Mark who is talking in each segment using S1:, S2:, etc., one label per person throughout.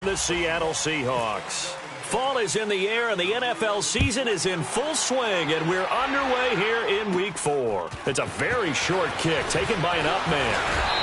S1: the Seattle Seahawks. Fall is in the air, and the NFL season is in full swing, and we're underway here in Week 4. It's a very short kick taken by an up man.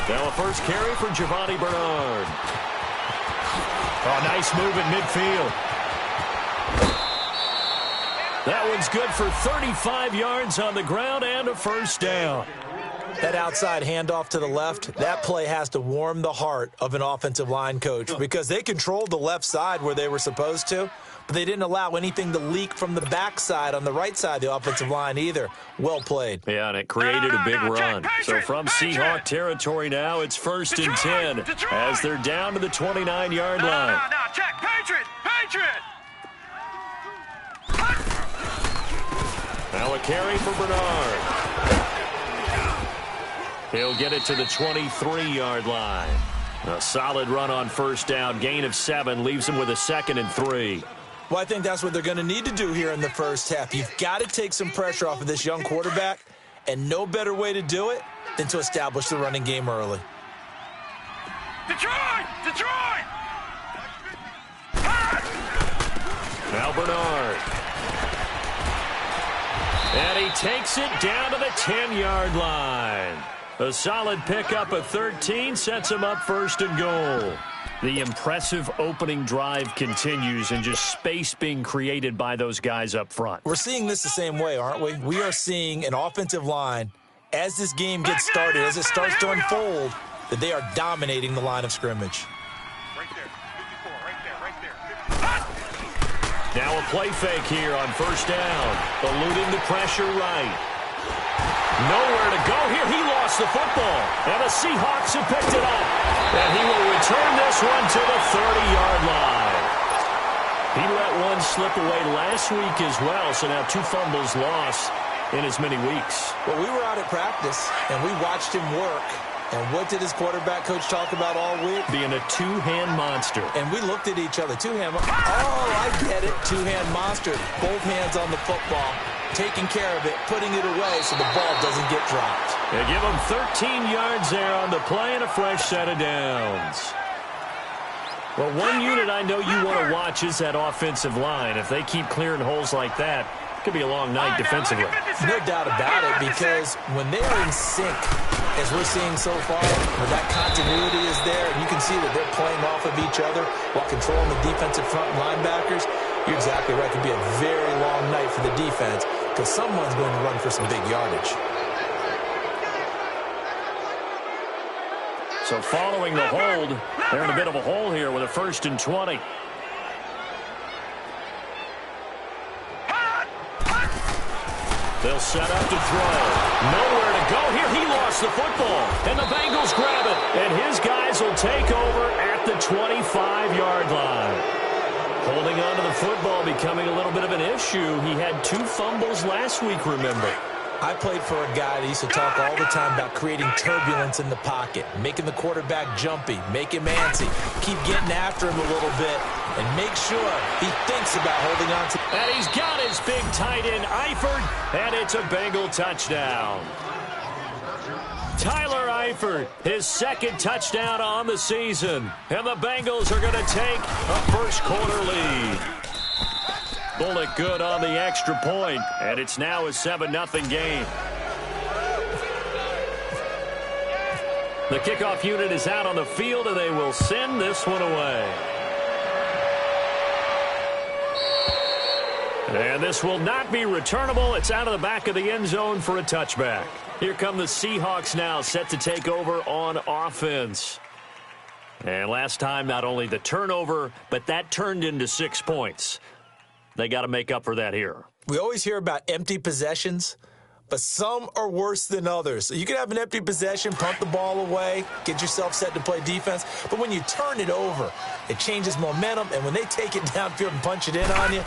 S1: Now a first carry for Giovanni Bernard. Oh, nice move in midfield. That one's good for 35 yards on the ground and a first down.
S2: That outside handoff to the left, that play has to warm the heart of an offensive line coach because they controlled the left side where they were supposed to, but they didn't allow anything to leak from the backside on the right side of the offensive line either. Well played.
S1: Yeah, and it created a big run. So from Seahawk territory now, it's 1st and 10 as they're down to the 29-yard line.
S3: Check, Patriot!
S1: Now a carry for Bernard. He'll get it to the 23-yard line. A solid run on first down. Gain of 7 leaves him with a 2nd and 3.
S2: Well, I think that's what they're going to need to do here in the first half. You've got to take some pressure off of this young quarterback, and no better way to do it than to establish the running game early.
S3: Detroit!
S1: Now Bernard. And he takes it down to the 10-yard line. A solid pickup of 13 sets him up 1st and goal. The impressive opening drive continues and just space being created by those guys up front.
S2: We're seeing this the same way, aren't we? We are seeing an offensive line, as this game gets started, as it starts to unfold, that they are dominating the line of scrimmage.
S3: Right there. 54, right there.
S1: Now a play fake here on first down. Eluding the pressure right. Nowhere to go here. He lost the football. And the Seahawks have picked it up. And he will return this one to the 30-yard line. He let one slip away last week as well, so now 2 fumbles lost in as many weeks.
S2: Well, we were out at practice, and we watched him work. And what did his quarterback coach talk about all week?
S1: Being a two-hand monster.
S2: And we looked at each other. Two-hand. Oh, I get it. Two-hand monster. Both hands on the football. Taking care of it, putting it away so the ball doesn't get dropped.
S1: They give him 13 yards there on the play and a fresh set of downs. Well, one unit I know you want to watch is that offensive line. If they keep clearing holes like that, it could be a long night defensively.
S2: No doubt about it, because when they are in sync, as we're seeing so far, where that continuity is there, and you can see that they're playing off of each other while controlling the defensive front linebackers, you're exactly right. It could be a very long night for the defense because someone's going to run for some big yardage.
S1: So following the hold, they're in a bit of a hole here with a 1st and 20. They'll set up to throw. Nowhere to go here. He lost the football. And the Bengals grab it. And his guys will take over at the 25-yard line. Holding on to the football becoming a little bit of an issue. He had 2 fumbles last week, remember.
S2: I played for a guy that used to talk all the time about creating turbulence in the pocket, making the quarterback jumpy, make him antsy, keep getting after him a little bit, and make sure he thinks about holding on to.
S1: And he's got his big tight end, Eifert, and it's a Bengal touchdown. Tyler Eifert, his 2nd touchdown on the season. And the Bengals are going to take a first-quarter lead. Bullock good on the extra point, and it's now a 7-0 game. The kickoff unit is out on the field, and they will send this one away. And this will not be returnable. It's out of the back of the end zone for a touchback. Here come the Seahawks now, set to take over on offense. And last time, not only the turnover, but that turned into 6 points. They got to make up for that here.
S2: We always hear about empty possessions, but some are worse than others. So you can have an empty possession, punt the ball away, get yourself set to play defense. But when you turn it over, it changes momentum. And when they take it downfield and punch it in on you,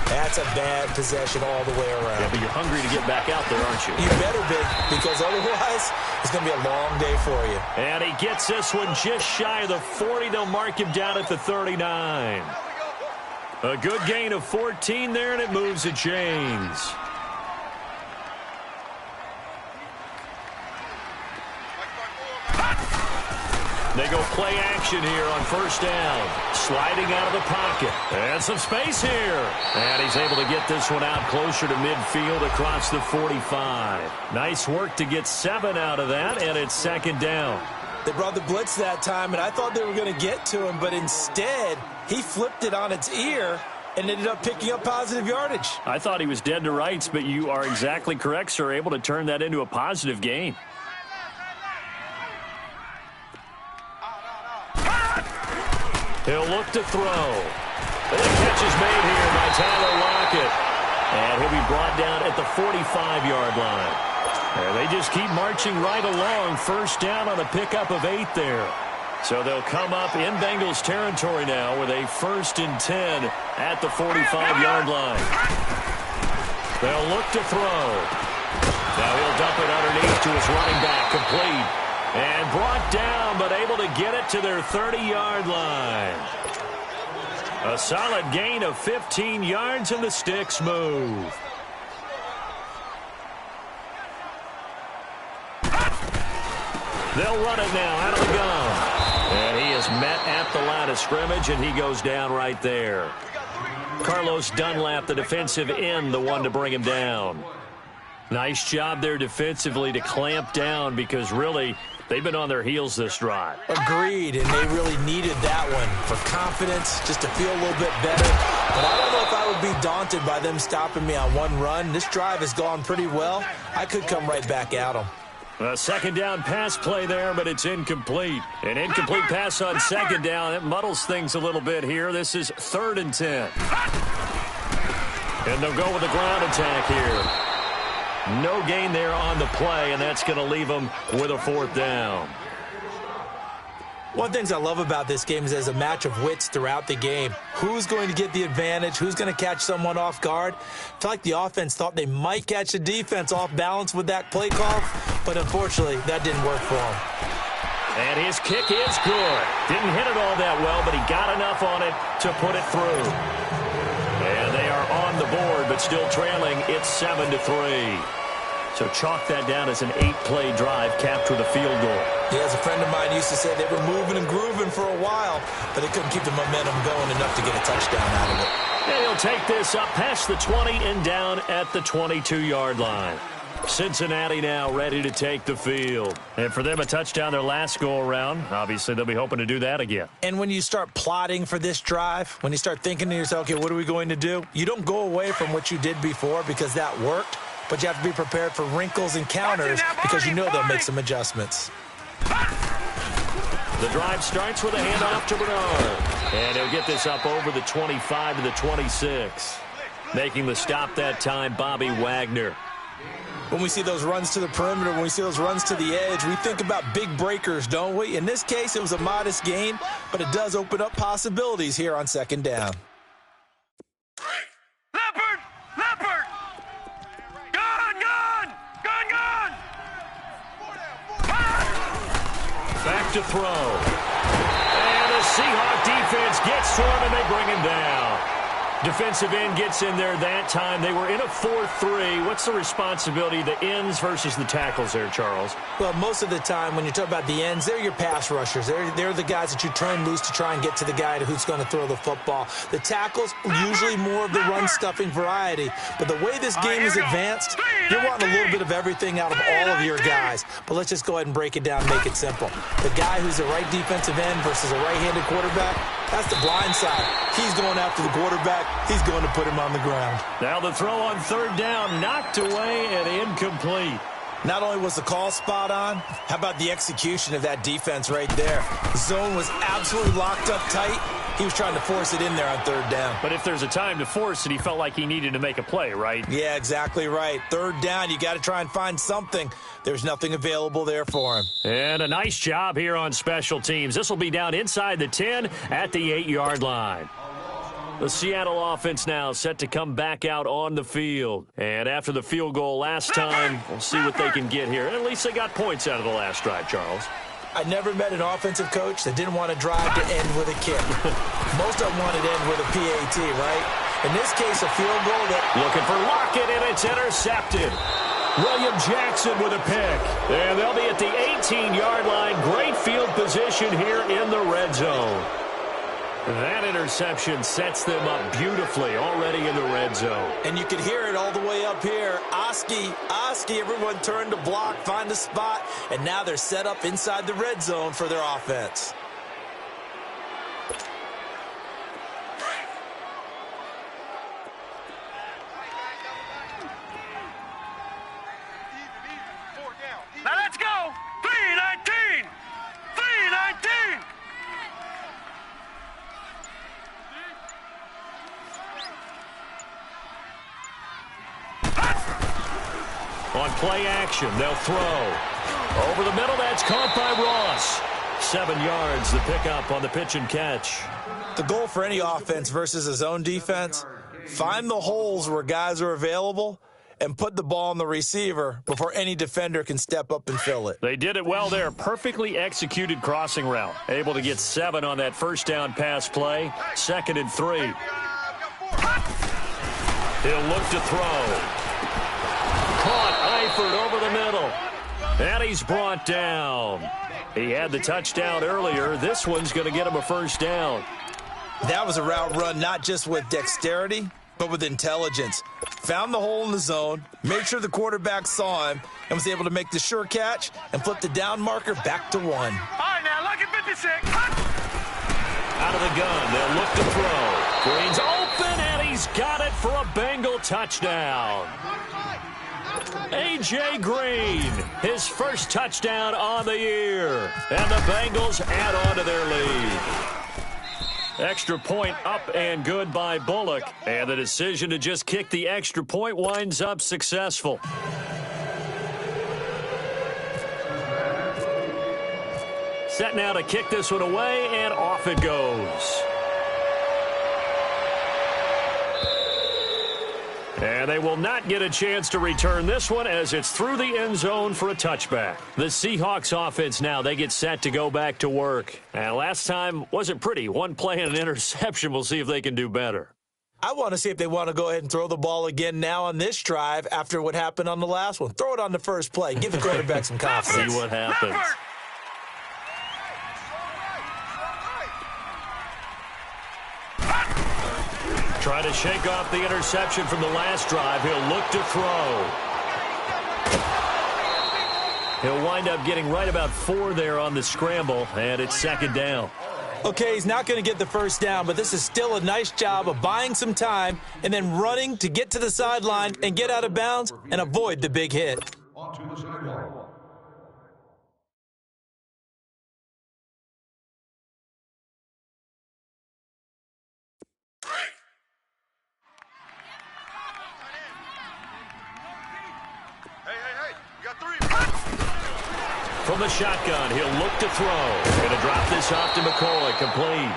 S2: that's a bad possession all the way around.
S1: Yeah, but you're hungry to get back out there, aren't you?
S2: You better be, because otherwise it's going to be a long day for you.
S1: And he gets this one just shy of the 40. They'll mark him down at the 39. A good gain of 14 there, and it moves the chains. They go play action here on first down. Sliding out of the pocket. And some space here. And he's able to get this one out closer to midfield across the 45. Nice work to get 7 out of that, and it's second down.
S2: They brought the blitz that time, and I thought they were going to get to him, but instead he flipped it on its ear and ended up picking up positive yardage.
S1: I thought he was dead to rights, but you are exactly correct, sir. Able to turn that into a positive gain. He'll look to throw. And the catch is made here by Tyler Lockett. And he'll be brought down at the 45-yard line. And they just keep marching right along. First down on a pickup of 8 there. So they'll come up in Bengals territory now with a 1st and 10 at the 45-yard line. They'll look to throw. Now he'll dump it underneath to his running back, complete. And brought down, but able to get it to their 30-yard line. A solid gain of 15 yards, and the sticks move. They'll run it now out of the gun. And he is met at the line of scrimmage, and he goes down right there. Carlos Dunlap, the defensive end, the one to bring him down. Nice job there defensively to clamp down, because really they've been on their heels this drive.
S2: Agreed, and they really needed that one for confidence, just to feel a little bit better. But I don't know if I would be daunted by them stopping me on one run. This drive has gone pretty well. I could come right back at them.
S1: A second down pass play there, but it's incomplete. An incomplete pass on second down. It muddles things a little bit here. This is 3rd and 10. And they'll go with the ground attack here. No gain there on the play, and that's going to leave them with a 4th down.
S2: One of the things I love about this game is there's a match of wits throughout the game. Who's going to get the advantage? Who's going to catch someone off guard? I feel like the offense thought they might catch the defense off balance with that play call, but unfortunately, that didn't work for them.
S1: And his kick is good. Didn't hit it all that well, but he got enough on it to put it through. And they are on the board, but still trailing. It's 7-3. So chalk that down as an 8-play drive capped with a field goal.
S2: Yeah, as a friend of mine used to say, they were moving and grooving for a while, but they couldn't keep the momentum going enough to get a touchdown out of it.
S1: And he'll take this up past the 20 and down at the 22-yard line. Cincinnati now ready to take the field. And for them, a touchdown their last go-around. Obviously, they'll be hoping to do that again.
S2: And when you start plotting for this drive, when you start thinking to yourself, okay, what are we going to do? You don't go away from what you did before because that worked, but you have to be prepared for wrinkles and counters because you know they'll make some adjustments.
S1: The drive starts with a handoff to Bernard. And he'll get this up over the 25 to the 26. Making the stop that time, Bobby Wagner.
S2: When we see those runs to the perimeter, when we see those runs to the edge, we think about big breakers, don't we? In this case, it was a modest gain, but it does open up possibilities here on second down.
S3: Leopard! Leopard! Gun! Gun! Gun! Gun!
S1: Back to throw. And the Seahawk defense gets to him, and they bring him down. Defensive end gets in there that time. They were in a 4-3. What's the responsibility, the ends versus the tackles there, Charles?
S2: Well, most of the time when you talk about the ends, they're your pass rushers. They're the guys that you turn loose to try and get to the guy who's going to throw the football. The tackles, usually more of the run-stuffing variety. But the way this game is advanced, You're wanting a little bit of everything out of all of your guys, but let's just go ahead and break it down and make it simple. The guy who's a right defensive end versus a right-handed quarterback, that's the blind side. He's going after the quarterback. He's going to put him on the ground.
S1: Now the throw on third down, knocked away and incomplete.
S2: Not only was the call spot on, how about the execution of that defense right there? The zone was absolutely locked up tight. He was trying to force it in there on third down.
S1: But if there's a time to force it, he felt like he needed to make a play, right?
S2: Yeah, exactly right. Third down, you got to try and find something. There's nothing available there for him.
S1: And a nice job here on special teams. This will be down inside the 10 at the 8-yard line. The Seattle offense now set to come back out on the field. And after the field goal last time, we'll see what they can get here. At least they got points out of the last drive, Charles.
S2: I never met an offensive coach that didn't want to drive to end with a kick. Most of them wanted to end with a PAT, right? In this case, a field goal that...
S1: Looking for Lockett, and it's intercepted. William Jackson with a pick. And they'll be at the 18-yard line. Great field position here in the red zone. That interception sets them up beautifully already in the red zone.
S2: And you can hear it all the way up here. Oski, everyone turned to block, find a spot, and now they're set up inside the red zone for their offense.
S3: Now let's go. 319. 319.
S1: On play action, they'll throw. Over the middle, that's caught by Ross. 7 yards, the pickup on the pitch and catch.
S2: The goal for any offense versus a zone defense, find the holes where guys are available and put the ball on the receiver before any defender can step up and fill it.
S1: They did it well there. Perfectly executed crossing route. Able to get 7 on that first down pass play. 2nd and 3. He'll look to throw. Caught Eifert over the middle. And he's brought down. He had the touchdown earlier. This one's going to get him a first down.
S2: That was a route run not just with dexterity, but with intelligence. Found the hole in the zone, made sure the quarterback saw him, and was able to make the sure catch and flip the down marker back to 1.
S3: All right, now, look at 56.
S1: Out of the gun, they'll look to throw. Green's open, and he's got it for a Bengal touchdown. A.J. Green, his first touchdown on the year. And the Bengals add on to their lead. Extra point up and good by Bullock. And the decision to just kick the extra point winds up successful. Set now to kick this one away, and off it goes. And they will not get a chance to return this one as it's through the end zone for a touchback. The Seahawks offense now, they get set to go back to work. And last time wasn't pretty. One play and an interception. We'll see if they can do better.
S2: I want to see if they want to go ahead and throw the ball again now on this drive after what happened on the last one. Throw it on the first play. Give the quarterback some confidence.
S1: See what happens. Try to shake off the interception from the last drive. He'll look to throw. He'll wind up getting right about 4 there on the scramble, and it's 2nd down.
S2: Okay, he's not going to get the first down, but this is still a nice job of buying some time and then running to get to the sideline and get out of bounds and avoid the big hit.
S4: Onto the sideline.
S1: From the shotgun, he'll look to throw. Going to drop this off to McCoy, complete.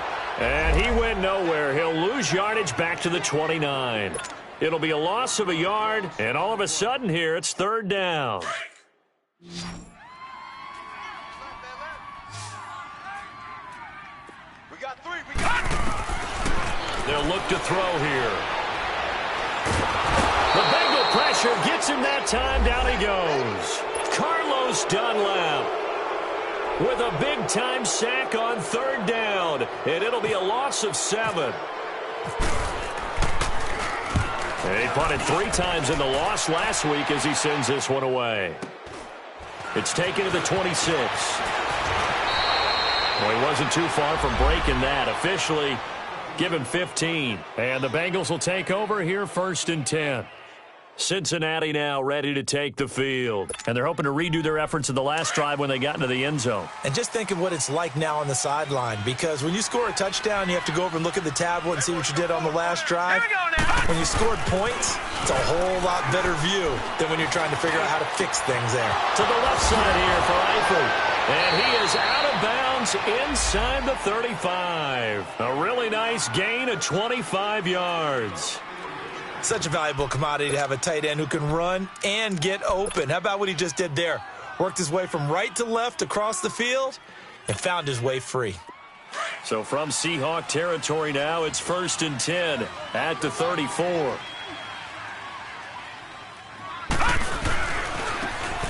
S1: And he went nowhere. He'll lose yardage back to the 29. It'll be a loss of a yard, and all of a sudden here, it's 3rd down.
S3: We got 3. We got 3.
S1: They'll look to throw here. The Bengal pressure gets him that time. Down he goes. Carlos Dunlap with a big-time sack on 3rd down, and it'll be a loss of 7. And he punted 3 times in the loss last week as he sends this one away. It's taken to the 26. Well, he wasn't too far from breaking that. Officially given 15. And the Bengals will take over here 1st and 10. Cincinnati now ready to take the field. And they're hoping to redo their efforts in the last drive when they got into the end zone.
S2: And just think of what it's like now on the sideline, because when you score a touchdown, you have to go over and look at the tablet and see what you did on the last drive.
S3: Here we go now.
S2: When you scored points, it's a whole lot better view than when you're trying to figure out how to fix things there.
S1: To the left side here for Eifert. And he is out of bounds inside the 35. A really nice gain of 25 yards.
S2: Such a valuable commodity to have a tight end who can run and get open. How about what he just did there? Worked his way from right to left across the field and found his way free.
S1: So from Seahawk territory now, it's 1st and 10 at the 34.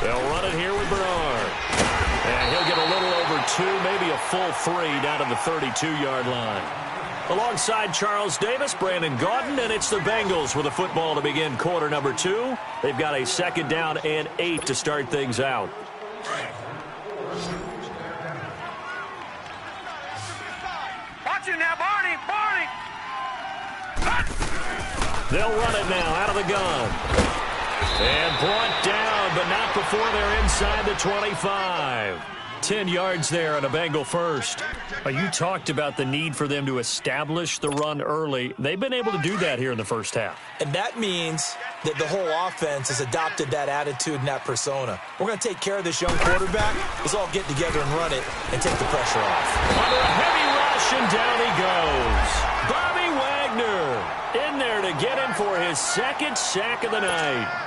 S1: They'll run it here with Bernard. And he'll get a little over 2, maybe a full 3 down to the 32-yard line. Alongside Charles Davis, Brandon Gaudin, and it's the Bengals with a football to begin quarter number 2. They've got a 2nd down and 8 to start things out.
S3: Watch it now, Barney. Barney.
S1: They'll run it now out of the gun. And brought down, but not before they're inside the 25. 10 yards there on a Bengal first. You talked about the need for them to establish the run early. They've been able to do that here in the first half.
S2: And that means that the whole offense has adopted that attitude and that persona. We're going to take care of this young quarterback. Let's all get together and run it and take the pressure off.
S1: Under a heavy rush, and down he goes. Bobby Wagner in there to get him for his 2nd sack of the night.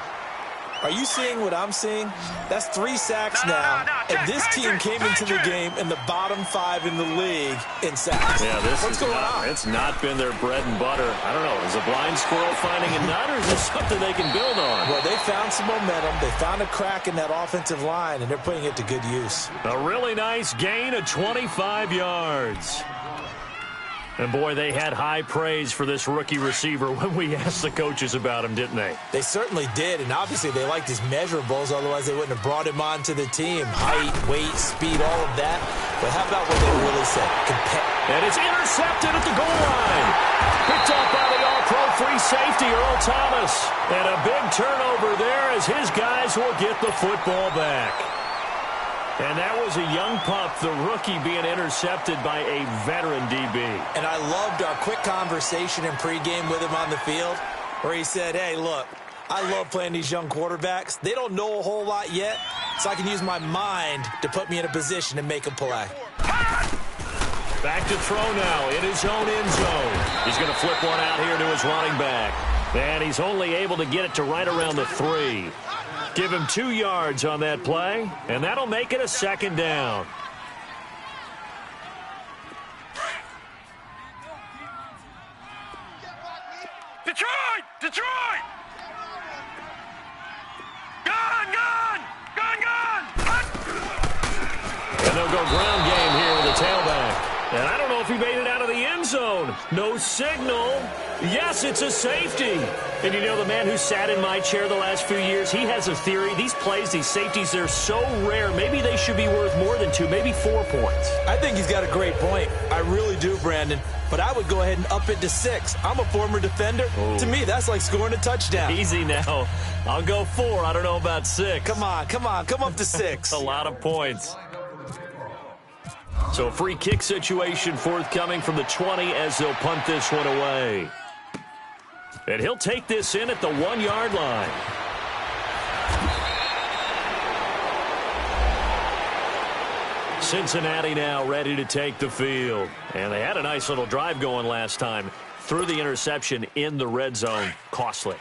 S2: Are you seeing what I'm seeing? That's 3 sacks now, and this team came into the game in the bottom 5 in the league in sacks.
S1: Yeah,
S2: What's going on?
S1: It's not been their bread and butter. I don't know. Is a blind squirrel finding a nut, or is this something they can build on?
S2: Well, they found some momentum. They found a crack in that offensive line, and they're putting it to good use.
S1: A really nice gain of 25 yards. And, boy, they had high praise for this rookie receiver when we asked the coaches about him, didn't they?
S2: They certainly did, and obviously they liked his measurables. Otherwise, they wouldn't have brought him onto the team. Height, weight, speed, all of that. But how about what they really said?
S1: And it's intercepted at the goal line. Picked up by the all-pro free safety, Earl Thomas. And a big turnover there as his guys will get the football back. And that was a young pup, the rookie, being intercepted by a veteran DB.
S2: And I loved our quick conversation in pregame with him on the field where he said, hey, look, I love playing these young quarterbacks. They don't know a whole lot yet, so I can use my mind to put me in a position to make a play.
S1: Back to throw now in his own end zone. He's going to flip one out here to his running back. And he's only able to get it to right around the 3. Give him 2 yards on that play, and that'll make it a 2nd down.
S3: Detroit! Detroit! Gun! Gun! Gun! Gun!
S1: And they'll go ground game here with the tailback. And I don't know if he made it out of the end zone. No signal. Yes, it's a safety. And you know, the man who sat in my chair the last few years, he has a theory. These plays, these safeties, they're so rare. Maybe they should be worth more than 2, maybe 4 points.
S2: I think he's got a great point. I really do, Brandon. But I would go ahead and up it to 6. I'm a former defender.
S1: Ooh.
S2: To me, that's like scoring a touchdown.
S1: Easy now. I'll go 4. I don't know about 6.
S2: Come on. Come up to 6.
S1: A lot of points. So a free kick situation forthcoming from the 20 as they'll punt this one away. And he'll take this in at the 1-yard line. Cincinnati now ready to take the field. And they had a nice little drive going last time. Threw the interception in the red zone. Costly.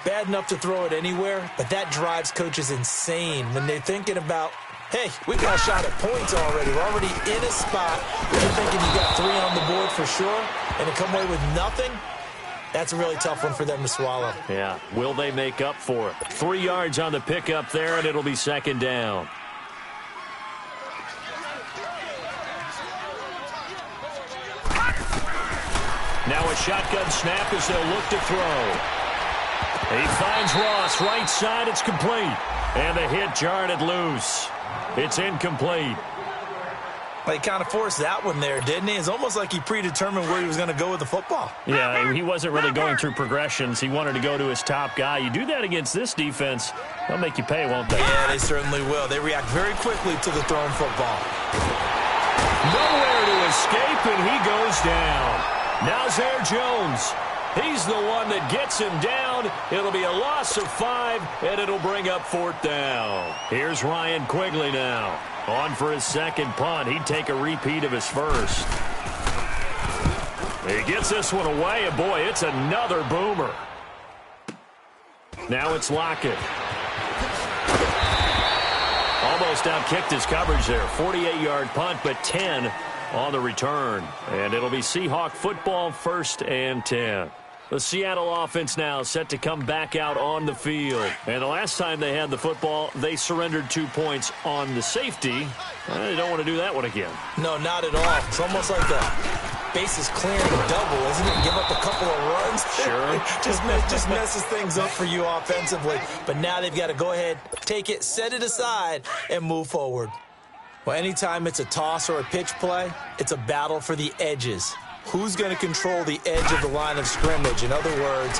S2: Bad enough to throw it anywhere, but that drives coaches insane when they're thinking about, hey, we've got a shot at points already. We're already in a spot where you're thinking you got 3 on the board for sure, and to come away with nothing, that's a really tough one for them to swallow.
S1: Yeah, will they make up for it? 3 yards on the pickup there, and it'll be 2nd down. Now a shotgun snap as they'll look to throw. He finds Ross, right side, it's complete. And the hit jarred it loose. It's incomplete.
S2: Well, he kind of forced that one there, didn't he? It's almost like he predetermined where he was going to go with the football.
S1: Yeah, he wasn't really going through progressions. He wanted to go to his top guy. You do that against this defense, they'll make you pay, won't they?
S2: Yeah, they certainly will. They react very quickly to the thrown football.
S1: Nowhere to escape, and he goes down. Nazir Jones. He's the one that gets him down. It'll be a loss of 5, and it'll bring up 4th down. Here's Ryan Quigley now. On for his second punt. He'd take a repeat of his first. He gets this one away, and boy, it's another boomer. Now it's Lockett. Almost outkicked his coverage there. 48-yard punt, but 10 on the return. And it'll be Seahawk football, 1st and 10. The Seattle offense now set to come back out on the field. And the last time they had the football, they surrendered 2 points on the safety. They don't want to do that one again.
S2: No, not at all. It's almost like the bases clearing double, isn't it? Give up a couple of runs.
S1: Sure.
S2: just messes things up for you offensively. But now they've got to go ahead, take it, set it aside, and move forward. Well, anytime it's a toss or a pitch play, it's a battle for the edges. Who's going to control the edge of the line of scrimmage? In other words,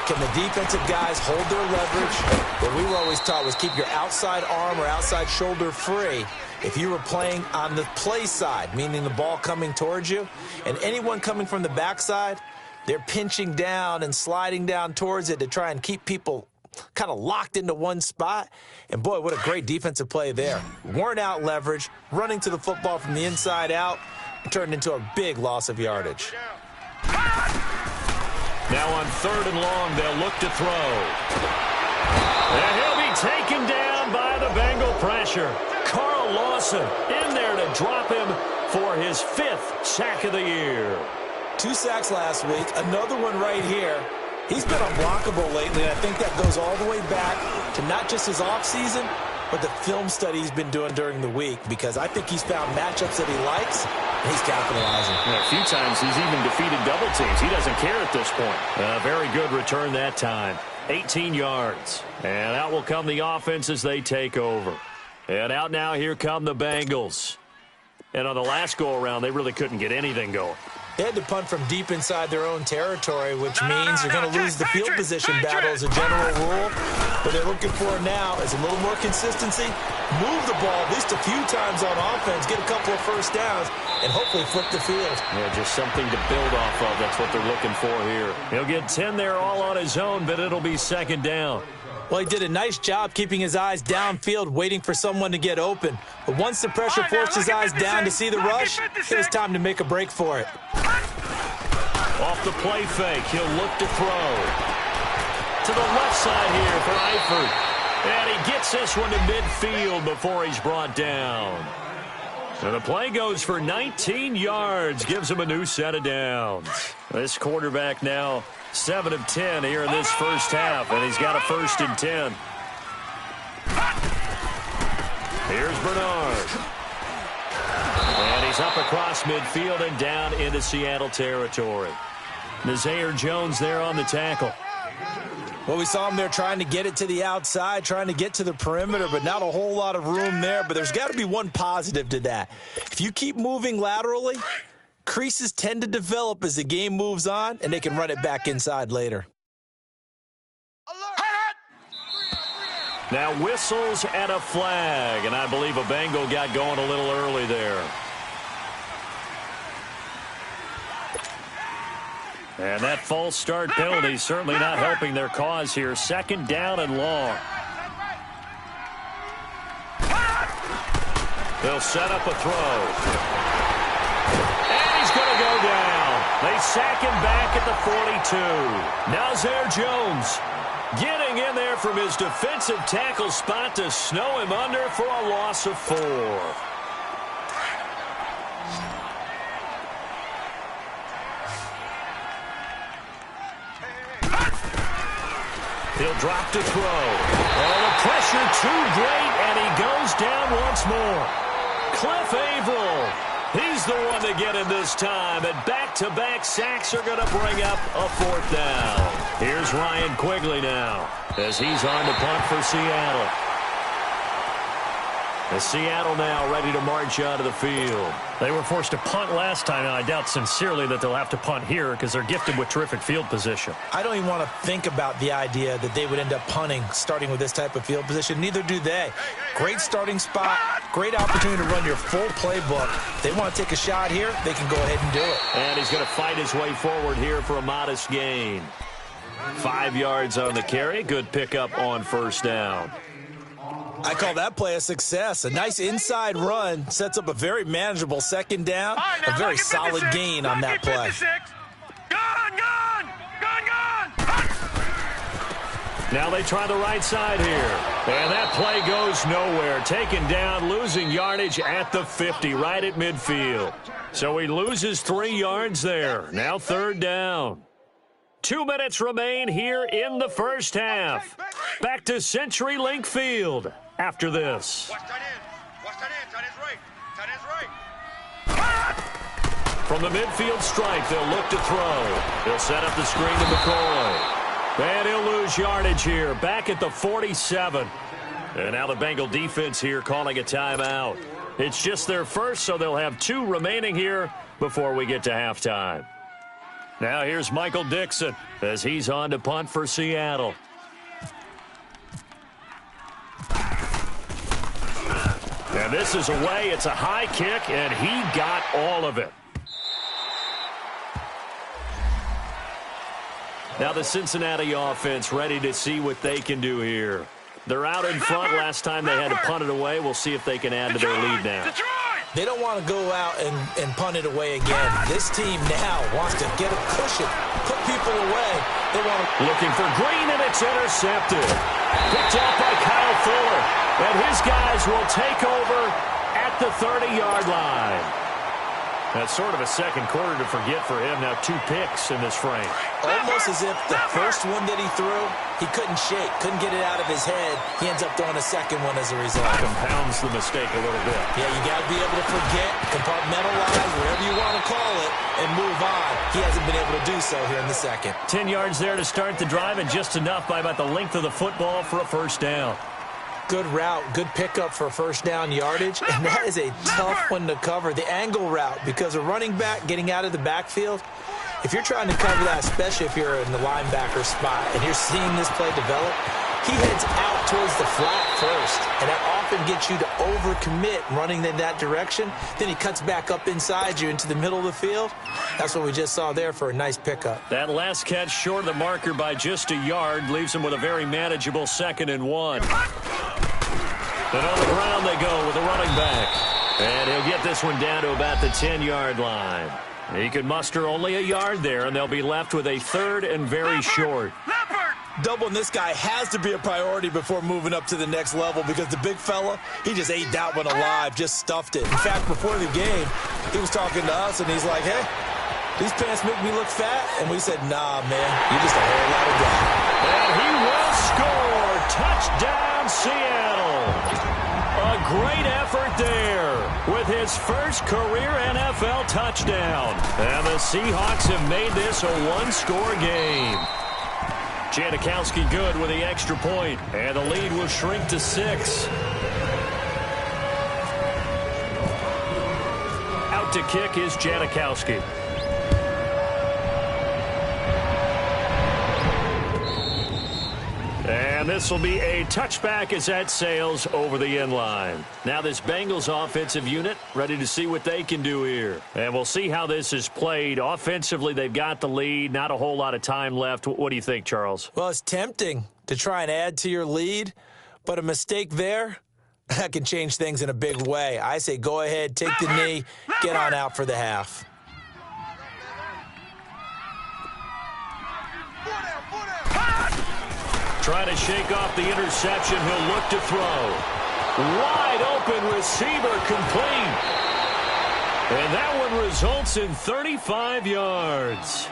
S2: can the defensive guys hold their leverage? What we were always taught was keep your outside arm or outside shoulder free if you were playing on the play side, meaning the ball coming towards you. And anyone coming from the backside, they're pinching down and sliding down towards it to try and keep people kind of locked into one spot. And, boy, what a great defensive play there. Worn out leverage, running to the football from the inside out, turned into a big loss of yardage.
S1: Now on 3rd and long, they'll look to throw. And he'll be taken down by the Bengal pressure. Carl Lawson in there to drop him for his 5th sack of the year.
S2: 2 sacks last week, another one right here. He's been unblockable lately, and I think that goes all the way back to not just his offseason, but the film study he's been doing during the week, because I think he's found matchups that he likes, and he's capitalizing.
S1: Yeah, a few times he's even defeated double teams. He doesn't care at this point. Very good return that time. 18 yards. And out will come the offense as they take over. And out now, here come the Bengals. And on the last go-around, they really couldn't get anything going.
S2: They had to punt from deep inside their own territory, which means you're going to lose the field position battle as a general rule. What they're looking for now is a little more consistency, move the ball at least a few times on offense, get a couple of first downs, and hopefully flip the field.
S1: Yeah, just something to build off of. That's what they're looking for here. He'll get 10 there all on his own, but it'll be 2nd down.
S2: Well, he did a nice job keeping his eyes downfield, waiting for someone to get open. But once the pressure forced his eyes down to see the rush, it was time to make a break for it.
S1: Off the play fake, he'll look to throw. To the left side here for Eifert. And he gets this one to midfield before he's brought down. And the play goes for 19 yards, gives him a new set of downs. This quarterback now 7 of 10 here in this first half, and he's got a 1st and 10. Here's Bernard. And he's up across midfield and down into Seattle territory. Nazir Jones there on the tackle.
S2: Well, we saw him there trying to get it to the outside, trying to get to the perimeter, but not a whole lot of room there. But there's got to be one positive to that. If you keep moving laterally, creases tend to develop as the game moves on, and they can run it back inside later.
S1: Now whistles and a flag, and I believe a Bengal got going a little early there. And that false start penalty certainly not helping their cause here. 2nd down and long. They'll set up a throw. And he's going to go down. They sack him back at the 42. Nazir Jones getting in there from his defensive tackle spot to snow him under for a loss of 4. He'll drop to throw. Oh, the pressure too great, and he goes down once more. Cliff Averill, he's the one to get him this time, and back-to-back sacks are going to bring up a 4th down. Here's Ryan Quigley now as he's on to punt for Seattle. As Seattle now ready to march out of the field.
S4: They were forced to punt last time, and I doubt sincerely that they'll have to punt here because they're gifted with terrific field position.
S2: I don't even want to think about the idea that they would end up punting starting with this type of field position. Neither do they. Great starting spot, great opportunity to run your full playbook. If they want to take a shot here, they can go ahead and do it.
S1: And he's going to fight his way forward here for a modest gain. 5 yards on the carry. Good pickup on first down.
S2: I call that play a success. A nice inside run sets up a very manageable second down. A very solid gain on that play.
S1: Now they try the right side here. And that play goes nowhere. Taken down, losing yardage at the 50, right at midfield. So he loses 3 yards there. Now third down. 2 minutes remain here in the first half. Back to CenturyLink Field after this.
S3: Watch tight end. Watch tight end. Tight end's right. Tight end's right.
S1: From the midfield stripe, they'll look to throw. He'll set up the screen to McCoy. And he'll lose yardage here. Back at the 47. And now the Bengal defense here calling a timeout. It's just their first, so they'll have 2 remaining here before we get to halftime. Now here's Michael Dixon as he's on to punt for Seattle. And this is away. It's a high kick, and he got all of it. Now the Cincinnati offense ready to see what they can do here. They're out in front. Last time they had to punt it away. We'll see if they can add to their lead now.
S2: They don't want to go out and punt it away again. This team now wants to get a cushion, put people away. They want to...
S1: Looking for Green, and it's intercepted. Picked up by Kyle Fuller. And his guys will take over at the 30-yard line. That's sort of a second quarter to forget for him. Now 2 picks in this frame.
S2: Almost as if the first one that he threw, he couldn't shake, couldn't get it out of his head. He ends up throwing a second one as a result.
S1: Compounds the mistake a little bit.
S2: Yeah, you got to be able to forget, compartmentalize, whatever you want to call it, and move on. He hasn't been able to do so here in the second.
S1: 10 yards there to start the drive, and just enough by about the length of the football for a first down.
S2: Good route, good pickup for first down yardage, and that is a tough one to cover, the angle route, because a running back getting out of the backfield, if you're trying to cover that, especially if you're in the linebacker spot and you're seeing this play develop, he heads out towards the flat first, and that often gets you to overcommit running in that direction. Then he cuts back up inside you into the middle of the field. That's what we just saw there for a nice pickup.
S1: That last catch short of the marker by just a yard leaves him with a very manageable 2nd and 1. And on the ground they go with the running back. And he'll get this one down to about the 10-yard line. He could muster only a yard there, and they'll be left with a 3rd and very short.
S2: Doubling this guy has to be a priority before moving up to the next level, because the big fella, he just ate that one alive, just stuffed it. In fact, before the game, he was talking to us, and he's like, hey, these pants make me look fat. And we said, nah, man, you're just a whole lot of guy.
S1: And he will score. Touchdown, Seattle. A great effort there with his first career NFL touchdown. And the Seahawks have made this a 1-score game. Janikowski good with the extra point, and the lead will shrink to 6. Out to kick is Janikowski. And this will be a touchback as that sails over the end line. Now this Bengals offensive unit ready to see what they can do here. And we'll see how this is played. Offensively, they've got the lead. Not a whole lot of time left. What do you think, Charles?
S2: Well, it's tempting to try and add to your lead, but a mistake there, that can change things in a big way. I say go ahead, take the knee, get on out for the half.
S1: Trying to shake off the interception. He'll look to throw. Wide open receiver complete. And that one results in 35 yards.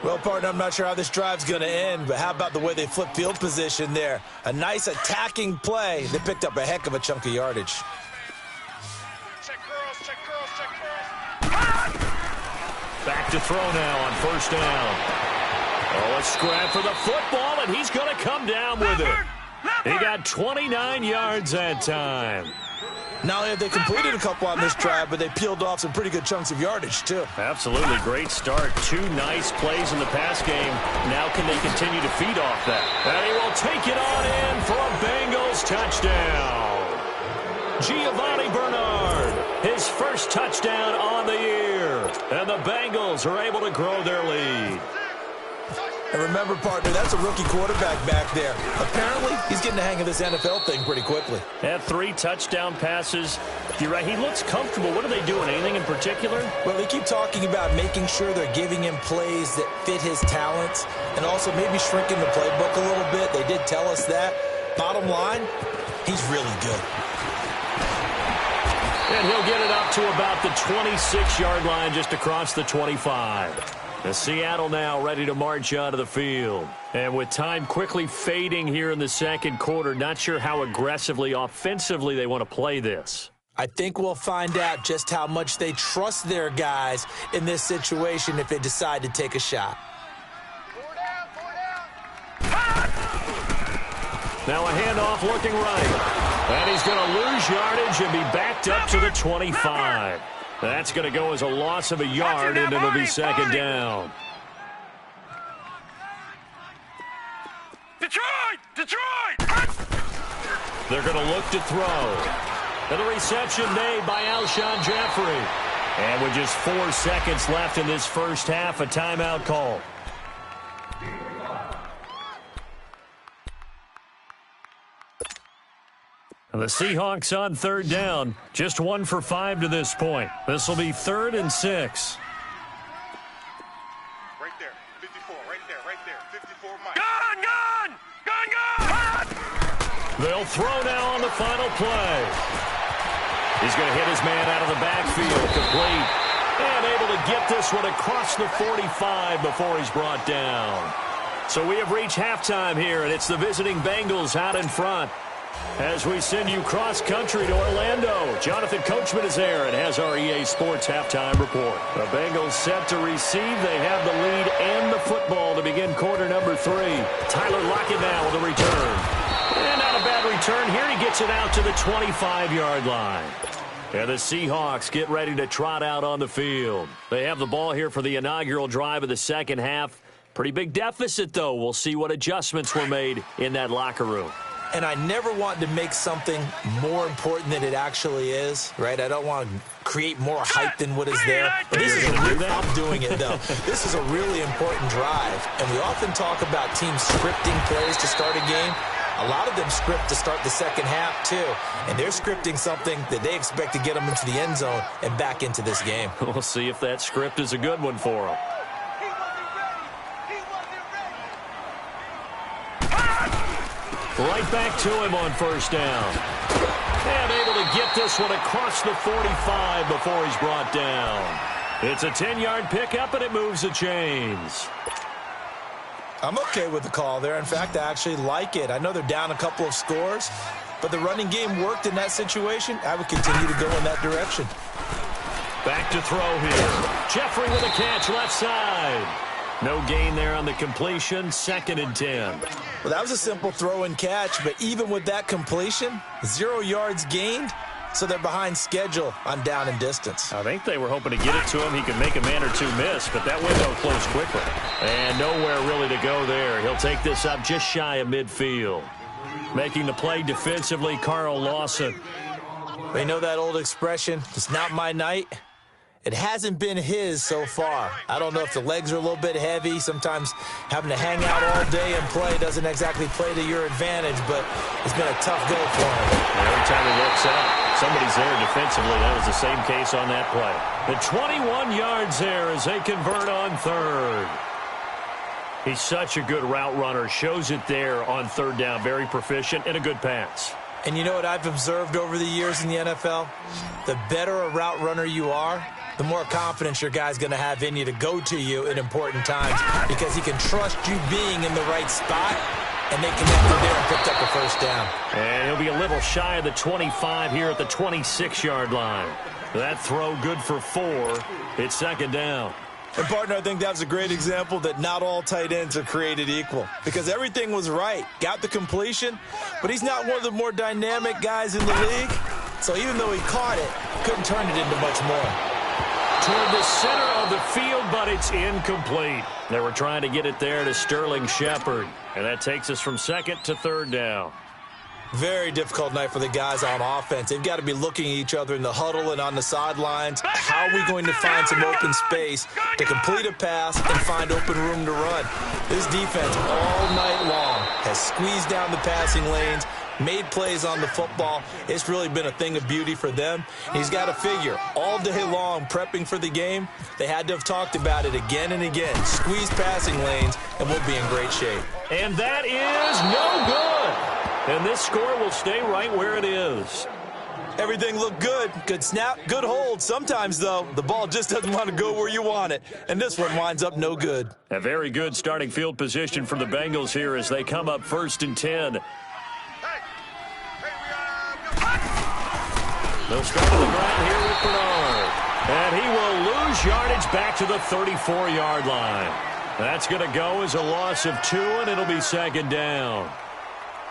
S2: Well, partner, I'm not sure how this drive's going to end, but how about the way they flip field position there? A nice attacking play. They picked up a heck of a chunk of yardage.
S3: Check curls, check curls, check curls.
S1: Back to throw now on first down. Oh, a scrap for the football, and he's going to come down with it. He got 29 yards that time.
S2: Not only have they completed a couple on this drive, but they peeled off some pretty good chunks of yardage, too.
S4: Absolutely great start. 2 nice plays in the pass game. Now can they continue to feed off that?
S1: And he will take it on in for a Bengals touchdown. Giovanni Bernard, his first touchdown on the year. And the Bengals are able to grow their lead.
S2: And remember, partner, that's a rookie quarterback back there. Apparently, he's getting the hang of this NFL thing pretty quickly.
S4: Had 3 touchdown passes. You're right, he looks comfortable. What are they doing? Anything in particular?
S2: Well, they keep talking about making sure they're giving him plays that fit his talents and also maybe shrinking the playbook a little bit. They did tell us that. Bottom line, he's really good.
S1: And he'll get it up to about the 26-yard line just across the 25. The Seattle now ready to march out of the field. And with time quickly fading here in the second quarter, not sure how aggressively, offensively they want to play this.
S2: I think we'll find out just how much they trust their guys in this situation if they decide to take a shot.
S1: Now a handoff looking right. And he's going to lose yardage and be backed up to the 25. That's going to go as a loss of a yard, and it'll be second down.
S3: Detroit!
S1: They're going to look to throw. And the reception made by Alshon Jeffrey. And with just 4 seconds left in this first half, a timeout call. The Seahawks on third down. Just 1 for 5 to this point. This will be 3rd and 6.
S3: Right there, 54, right there, 54, Mike. Gun!
S1: They'll throw now on the final play. He's going to hit his man out of the backfield, complete. And able to get this one across the 45 before he's brought down. So we have reached halftime here, and it's the visiting Bengals out in front. As we send you cross-country to Orlando, Jonathan Coachman is there and has our EA Sports halftime report. The Bengals set to receive. They have the lead and the football to begin quarter number 3. Tyler Lockett now with a return. And not a bad return here. He gets it out to the 25-yard line. And the Seahawks get ready to trot out on the field. They have the ball here for the inaugural drive of the second half. Pretty big deficit, though. We'll see what adjustments were made in that locker room.
S2: And I never want to make something more important than it actually is, right? I don't want to create more hype than what is there. But this is I'm doing it, though. This is a really important drive. And we often talk about teams scripting plays to start a game. A lot of them script to start the second half, too. And they're scripting something that they expect to get them into the end zone and back into this game.
S1: We'll see if that script is a good one for them. Right back to him on first down. And able to get this one across the 45 before he's brought down. It's a 10-yard pickup, and it moves the chains.
S2: I'm okay with the call there. In fact, I actually like it. I know they're down a couple of scores, but the running game worked in that situation. I would continue to go in that direction.
S1: Back to throw here. Jeffrey with a catch left side. No gain there on the completion. 2nd and 10.
S2: Well, that was a simple throw and catch, but even with that completion, 0 yards gained, so they're behind schedule on down and distance.
S4: I think they were hoping to get it to him. He could make a man or two miss, but that window closed quickly.
S1: And nowhere really to go there. He'll take this up just shy of midfield. Making the play defensively, Carl Lawson.
S2: They know that old expression, it's not my night. It hasn't been his so far. I don't know if the legs are a little bit heavy. Sometimes having to hang out all day and play doesn't exactly play to your advantage, but it's been a tough go for him.
S1: Every time he looks up, somebody's there defensively. That was the same case on that play. The 21 yards there as they convert on 3rd. He's such a good route runner. Shows it there on 3rd down. Very proficient and a good pass.
S2: And you know what I've observed over the years in the NFL? The better a route runner you are, the more confidence your guy's going to have in you to go to you in important times because he can trust you being in the right spot, and they connected there and picked up the first down.
S1: And he'll be a little shy of the 25 here at the 26-yard line. That throw good for 4. It's 2nd down.
S2: And, partner, I think that was a great example that not all tight ends are created equal because everything was right. Got the completion, but he's not one of the more dynamic guys in the league. So even though he caught it, couldn't turn it into much more.
S4: Toward the center of the field, but it's incomplete. They were trying to get it there to Sterling Shepard, and that takes us from second to third down.
S2: Very difficult night for the guys on offense. They've got to be looking at each other in the huddle and on the sidelines. How are we going to find some open space to complete a pass and find open room to run? This defense all night long has squeezed down the passing lanes, made plays on the football. It's really been a thing of beauty for them. He's got to figure all day long prepping for the game. They had to have talked about it again and again. Squeeze passing lanes, and we'll be in great shape.
S4: And that is no good. And this score will stay right where it is.
S2: Everything looked good. Good snap, good hold. Sometimes, though, the ball just doesn't want to go where you want it. And this one winds up no good.
S4: A very good starting field position for the Bengals here as they come up 1st and 10. They'll start on the ground here with Bernard. And he will lose yardage back to the 34-yard line. That's going to go as a loss of 2, and it'll be 2nd down.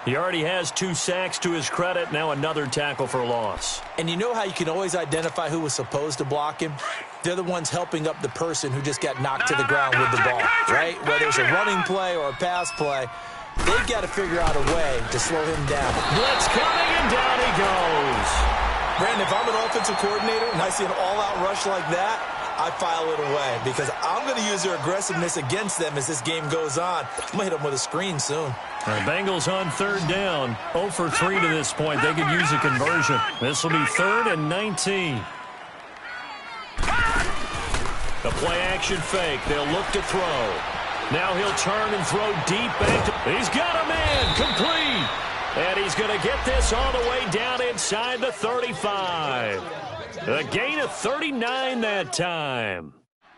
S4: He already has 2 sacks to his credit. Now another tackle for loss.
S2: And you know how you can always identify who was supposed to block him? They're the ones helping up the person who just got knocked to the ground with the ball, right? Whether it's a running play or a pass play, they've got to figure out a way to slow him down.
S4: Blitz coming, and down he goes.
S2: Brandon, if I'm an offensive coordinator and I see an all-out rush like that, I file it away because I'm going to use their aggressiveness against them as this game goes on. I'm going to hit them with a screen soon.
S4: The Bengals on 3rd down. 0 for 3 to this point. They could use a conversion. This will be 3rd and 19. The play-action fake. They'll look to throw. Now he'll turn and throw deep back. He's got a man. Complete. And he's going to get this all the way down inside the 35. A gain of 39 that time.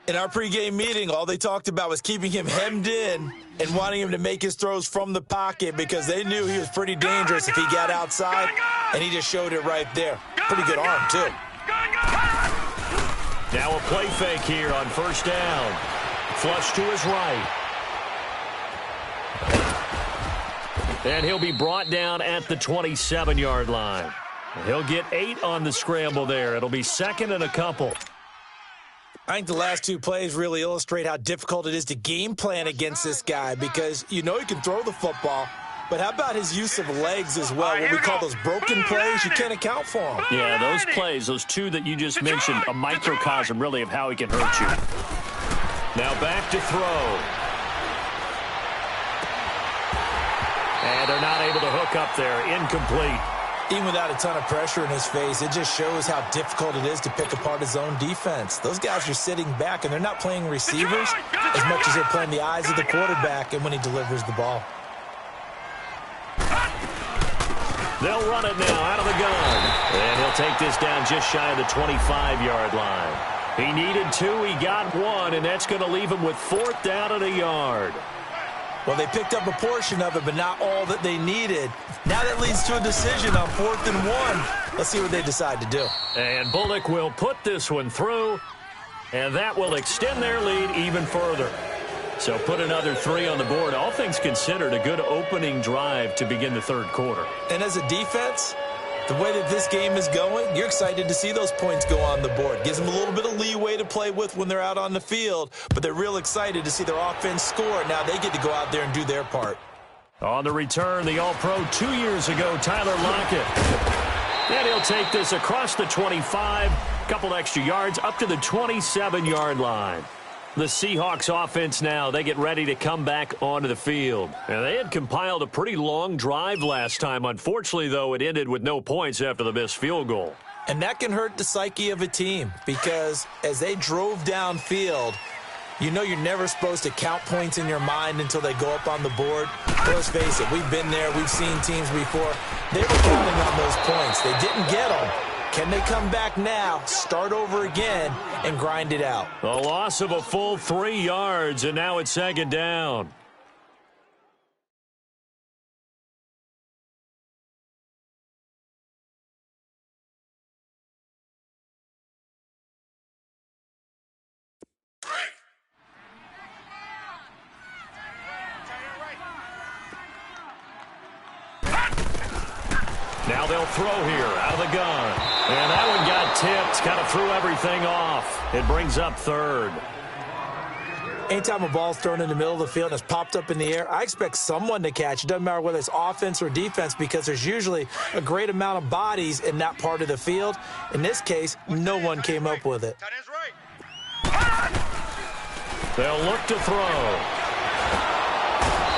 S2: In our pregame meeting, all they talked about was keeping him hemmed in and wanting him to make his throws from the pocket because they knew he was pretty dangerous if he got outside, and he just showed it right there. Pretty good arm, too.
S4: Now a play fake here on 1st down. Flush to his right. And he'll be brought down at the 27-yard line. He'll get 8 on the scramble there. It'll be 2nd and a couple.
S2: I think the last 2 plays really illustrate how difficult it is to game plan against this guy because you know he can throw the football, but how about his use of legs as well? What we call those broken plays, you can't account for them.
S4: Yeah, those plays, those 2 that you just mentioned, a microcosm really of how he can hurt you. Now back to throw. And they're not able to hook up there. Incomplete.
S2: Even without a ton of pressure in his face, it just shows how difficult it is to pick apart his own defense. Those guys are sitting back, and they're not playing receivers as much as they're playing the eyes of the quarterback and when he delivers the ball.
S4: They'll run it now out of the gun. And he'll take this down just shy of the 25-yard line. He needed 2, he got 1, and that's going to leave him with 4th down and a yard.
S2: Well, they picked up a portion of it, but not all that they needed. Now that leads to a decision on 4th and 1. Let's see what they decide to do.
S4: And Bullock will put this one through, and that will extend their lead even further. So put another 3 on the board. All things considered, a good opening drive to begin the 3rd quarter.
S2: And as a defense, the way that this game is going, you're excited to see those points go on the board. Gives them a little bit of leeway to play with when they're out on the field, but they're real excited to see their offense score. Now they get to go out there and do their part.
S4: On the return, the All-Pro 2 years ago, Tyler Lockett. And he'll take this across the 25, couple extra yards, up to the 27-yard line. The Seahawks offense now, they get ready to come back onto the field. And they had compiled a pretty long drive last time. Unfortunately, though, it ended with no points after the missed field goal.
S2: And that can hurt the psyche of a team because as they drove downfield, you know you're never supposed to count points in your mind until they go up on the board. But let's face it, we've been there. We've seen teams before. They were counting on those points. They didn't get them. Can they come back now, start over again, and grind it out?
S4: A loss of a full 3 yards, and now it's 2nd down. Now they'll throw here out of the gun. And that one got tipped, kind of threw everything off. It brings up third.
S2: Anytime a ball's thrown in the middle of the field and it's popped up in the air, I expect someone to catch. It doesn't matter whether it's offense or defense because there's usually a great amount of bodies in that part of the field. In this case, no one came up with it.
S3: Tight end's right.
S4: They'll look to throw.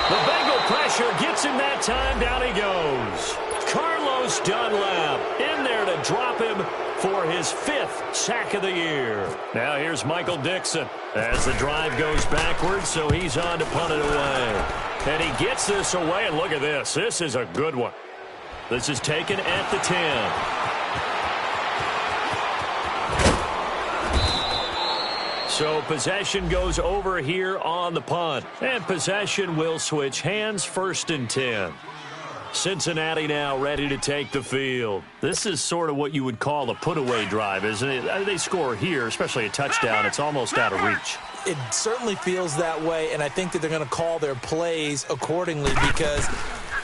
S4: The Bengal pressure gets him that time. Down he goes. Carlos Dunlap in there to drop him for his 5th sack of the year. Now here's Michael Dixon as the drive goes backwards, so he's on to punt it away. And he gets this away, and look at this. This is a good one. This is taken at the 10. So possession goes over here on the punt. And possession will switch hands, 1st and 10. Cincinnati now ready to take the field. This is sort of what you would call a put-away drive, isn't it? They score here, especially a touchdown. It's almost out of reach.
S2: It certainly feels that way, and I think that they're going to call their plays accordingly because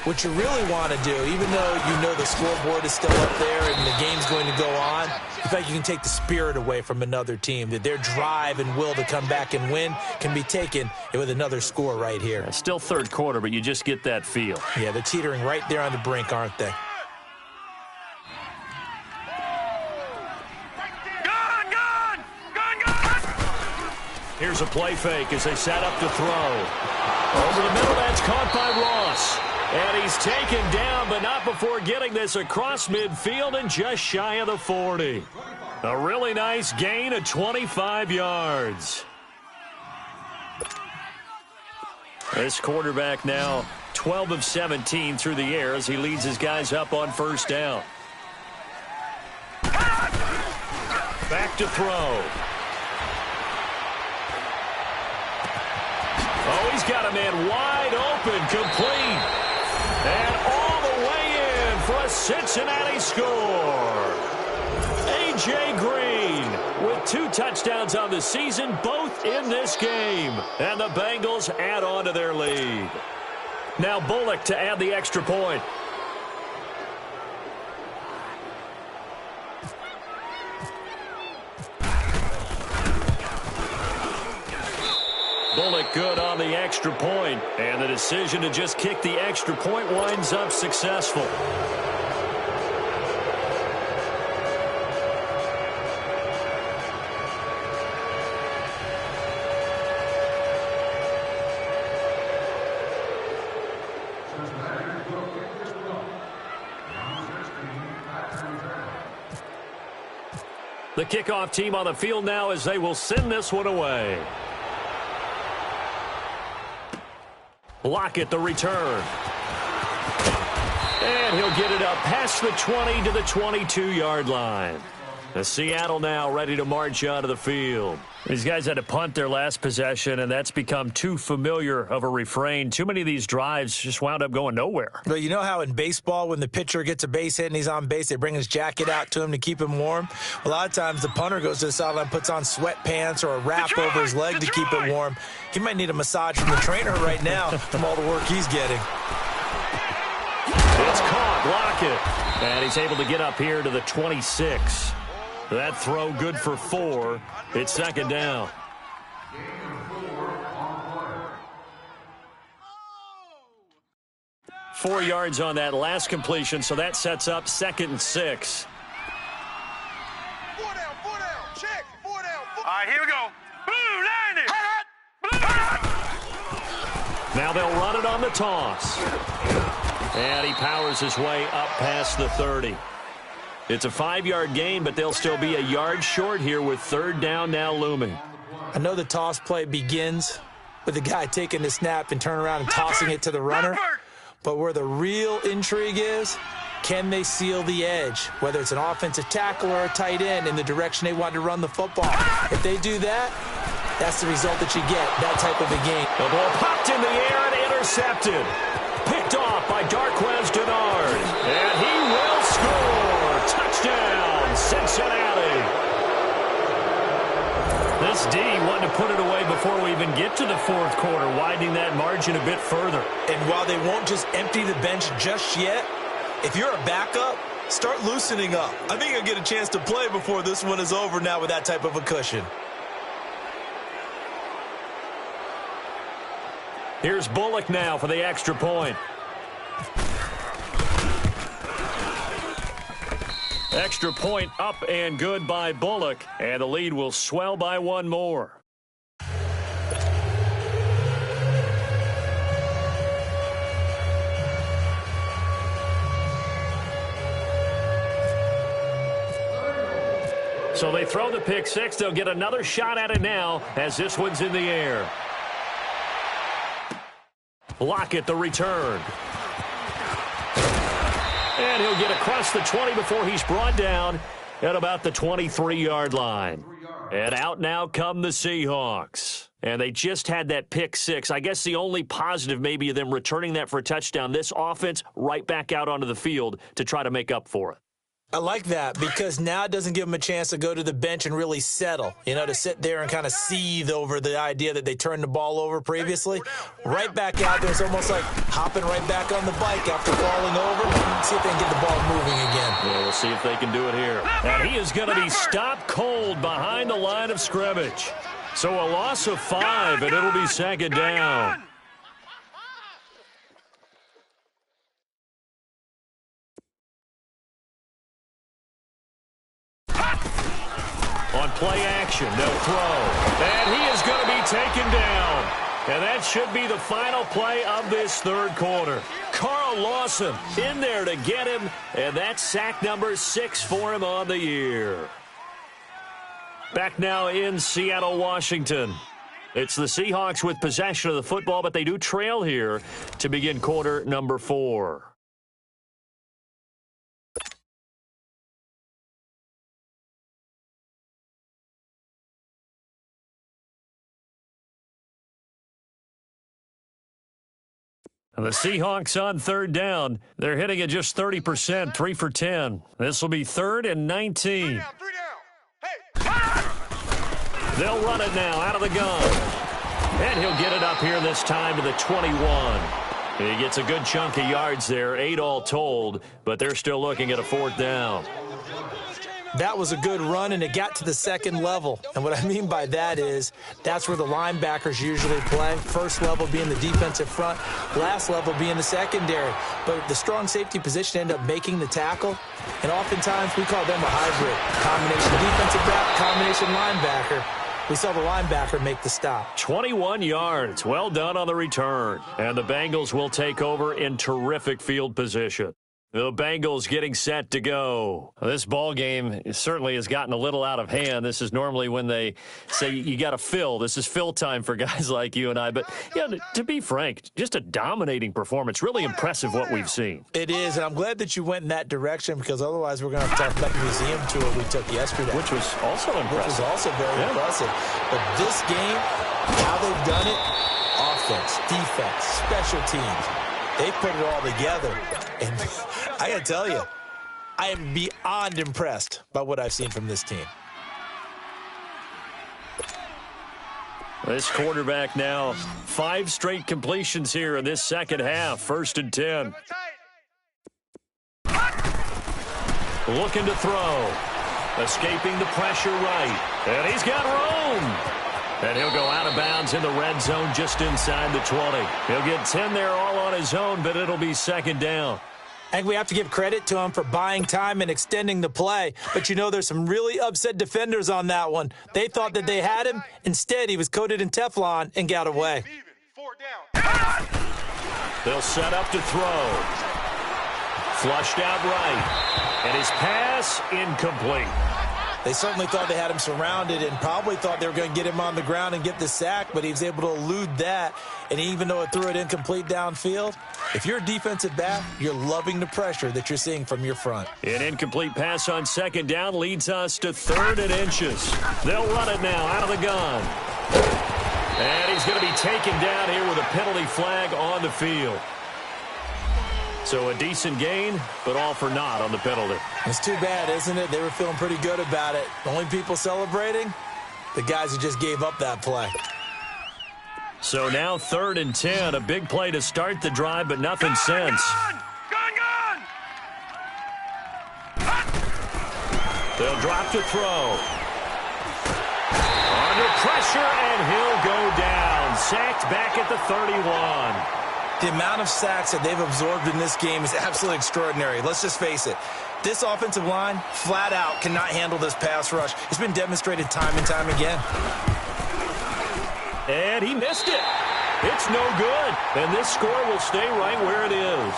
S2: what you really want to do, even though you know the scoreboard is still up there and the game's going to go on, in fact, you can take the spirit away from another team, that their drive and will to come back and win can be taken with another score right here.
S4: Yeah, still third quarter, but you just get that feel.
S2: Yeah, they're teetering right there on the brink, aren't they?
S4: Here's a play fake as they set up to throw. Over the middle, that's caught by Ross. And he's taken down, but not before getting this across midfield and just shy of the 40. A really nice gain of 25 yards. This quarterback now 12 of 17 through the air as he leads his guys up on 1st down. Back to throw. Oh, he's got a man wide open, complete. And all the way in for a Cincinnati score. A.J. Green with 2 touchdowns on the season, both in this game. And the Bengals add on to their lead. Now Bullock to add the extra point. Bullock good on the extra point, and the decision to just kick the extra point winds up successful. The kickoff team on the field now as they will send this one away. Lockett the return. And he'll get it up past the 20 to the 22-yard line. The Seattle now ready to march onto the field. These guys had to punt their last possession, and that's become too familiar of a refrain. Too many of these drives just wound up going nowhere.
S2: But you know how in baseball, when the pitcher gets a base hit and he's on base, they bring his jacket out to him to keep him warm? A lot of times the punter goes to the sideline, puts on sweatpants or a wrap over his leg to keep it warm. He might need a massage from the trainer right now from all the work he's getting.
S4: It's caught, Lockett. And he's able to get up here to the 26. That throw good for 4. It's 2nd down. Four yards on that last completion, so that sets up 2nd and 6.
S3: 4 down, check, 4 down.
S5: All right, here we go. Blue, line it.
S4: Now they'll run it on the toss. And he powers his way up past the 30. It's a 5-yard gain, but they'll still be a yard short here with 3rd down now looming.
S2: I know the toss play begins with the guy taking the snap and turning around and tossing it to the runner. But where the real intrigue is, can they seal the edge, whether it's an offensive tackle or a tight end, in the direction they want to run the football? If they do that, that's the result that you get, that type of a game.
S4: The ball popped in the air and intercepted. Picked off by Darquez Dennard. And he will score. Touchdown, Cincinnati. This D wanted to put it away before we even get to the 4th quarter, widening that margin a bit further.
S2: And while they won't just empty the bench just yet, If you're a backup, start loosening up. I think you'll get a chance to play before this one is over now with that type of a cushion.
S4: Here's Bullock now for the extra point. Extra point up and good by Bullock, and the lead will swell by one more. So they throw the pick six. They'll get another shot at it now as this one's in the air. Lockett the return. And he'll get across the 20 before he's brought down at about the 23-yard line. And out now come the Seahawks. And they just had that pick six. I guess the only positive maybe of them returning that for a touchdown. This offense right back out onto the field to try to make up for it.
S2: I like that because now it doesn't give them a chance to go to the bench and really settle, to sit there and kind of seethe over the idea that they turned the ball over previously. Right back out there, it's almost like hopping right back on the bike after falling over. See if they can get the ball moving again.
S4: Yeah, we'll see if they can do it here. And he is going to be stopped cold behind the line of scrimmage. So a loss of 5, and it'll be second down. On play action, they'll throw. And he is going to be taken down. And that should be the final play of this third quarter. Carl Lawson in there to get him. And that's sack number 6 for him on the year. Back now in Seattle, Washington. It's the Seahawks with possession of the football, but they do trail here to begin quarter number 4. The Seahawks on third down. They're hitting at just 30%, 3 for 10. This will be 3rd and 19.
S3: 3 down. Hey.
S4: They'll run it now out of the gun. And he'll get it up here this time to the 21. He gets a good chunk of yards there, 8 all told, but they're still looking at a 4th down.
S2: That was a good run, and it got to the second level. And what I mean by that is that's where the linebackers usually play. First level being the defensive front, last level being the secondary. But the strong safety position ended up making the tackle, and oftentimes we call them a hybrid. Combination defensive back, combination linebacker. We saw the linebacker make the stop.
S4: 21 yards. Well done on the return. And the Bengals will take over in terrific field position. The Bengals getting set to go. This ball game certainly has gotten a little out of hand. This is normally when they say you got to fill. This is fill time for guys like you and I. But, to be frank, just a dominating performance. Really impressive what we've seen.
S2: It is, and I'm glad that you went in that direction because otherwise we're going to have to talk about the museum tour we took yesterday.
S4: Which was also impressive.
S2: Which was also very impressive. But this game, how they've done it, offense, defense, special teams, they put it all together. And I got to tell you, I am beyond impressed by what I've seen from this team.
S4: This quarterback now, 5 straight completions here in this second half. 1st and 10. Looking to throw. Escaping the pressure right. And he's got room. And he'll go out of bounds in the red zone just inside the 20. He'll get 10 there all on his own, but it'll be second down.
S2: I think we have to give credit to him for buying time and extending the play. But there's some really upset defenders on that one. They thought that they had him. Instead, he was coated in Teflon and got away.
S3: 4 down.
S4: They'll set up to throw. Flushed out right. And his pass incomplete.
S2: They certainly thought they had him surrounded and probably thought they were going to get him on the ground and get the sack, but he was able to elude that. And even though it threw it incomplete downfield, if you're a defensive back, you're loving the pressure that you're seeing from your front.
S4: An incomplete pass on second down leads us to 3rd and inches. They'll run it now out of the gun. And he's going to be taken down here with a penalty flag on the field. So a decent gain, but all for naught on the penalty.
S2: It's too bad, isn't it? They were feeling pretty good about it. The only people celebrating, the guys who just gave up that play.
S4: So now 3rd and 10, a big play to start the drive, but nothing since.
S3: Gun!
S4: They'll drop to throw. Under pressure, and he'll go down. Sacked back at the 31.
S2: The amount of sacks that they've absorbed in this game is absolutely extraordinary. Let's just face it. This offensive line, flat out, cannot handle this pass rush. It's been demonstrated time and time again.
S4: And he missed it. It's no good. And this score will stay right where it is.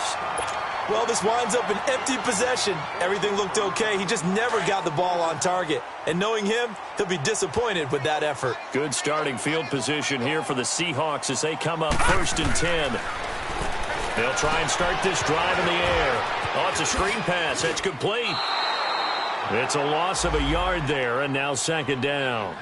S2: Well, this winds up an empty possession. Everything looked okay. He just never got the ball on target. And knowing him, he'll be disappointed with that effort.
S4: Good starting field position here for the Seahawks as they come up 1st and 10. They'll try and start this drive in the air. Oh, it's a screen pass. It's complete. It's a loss of a yard there, and now 2nd down.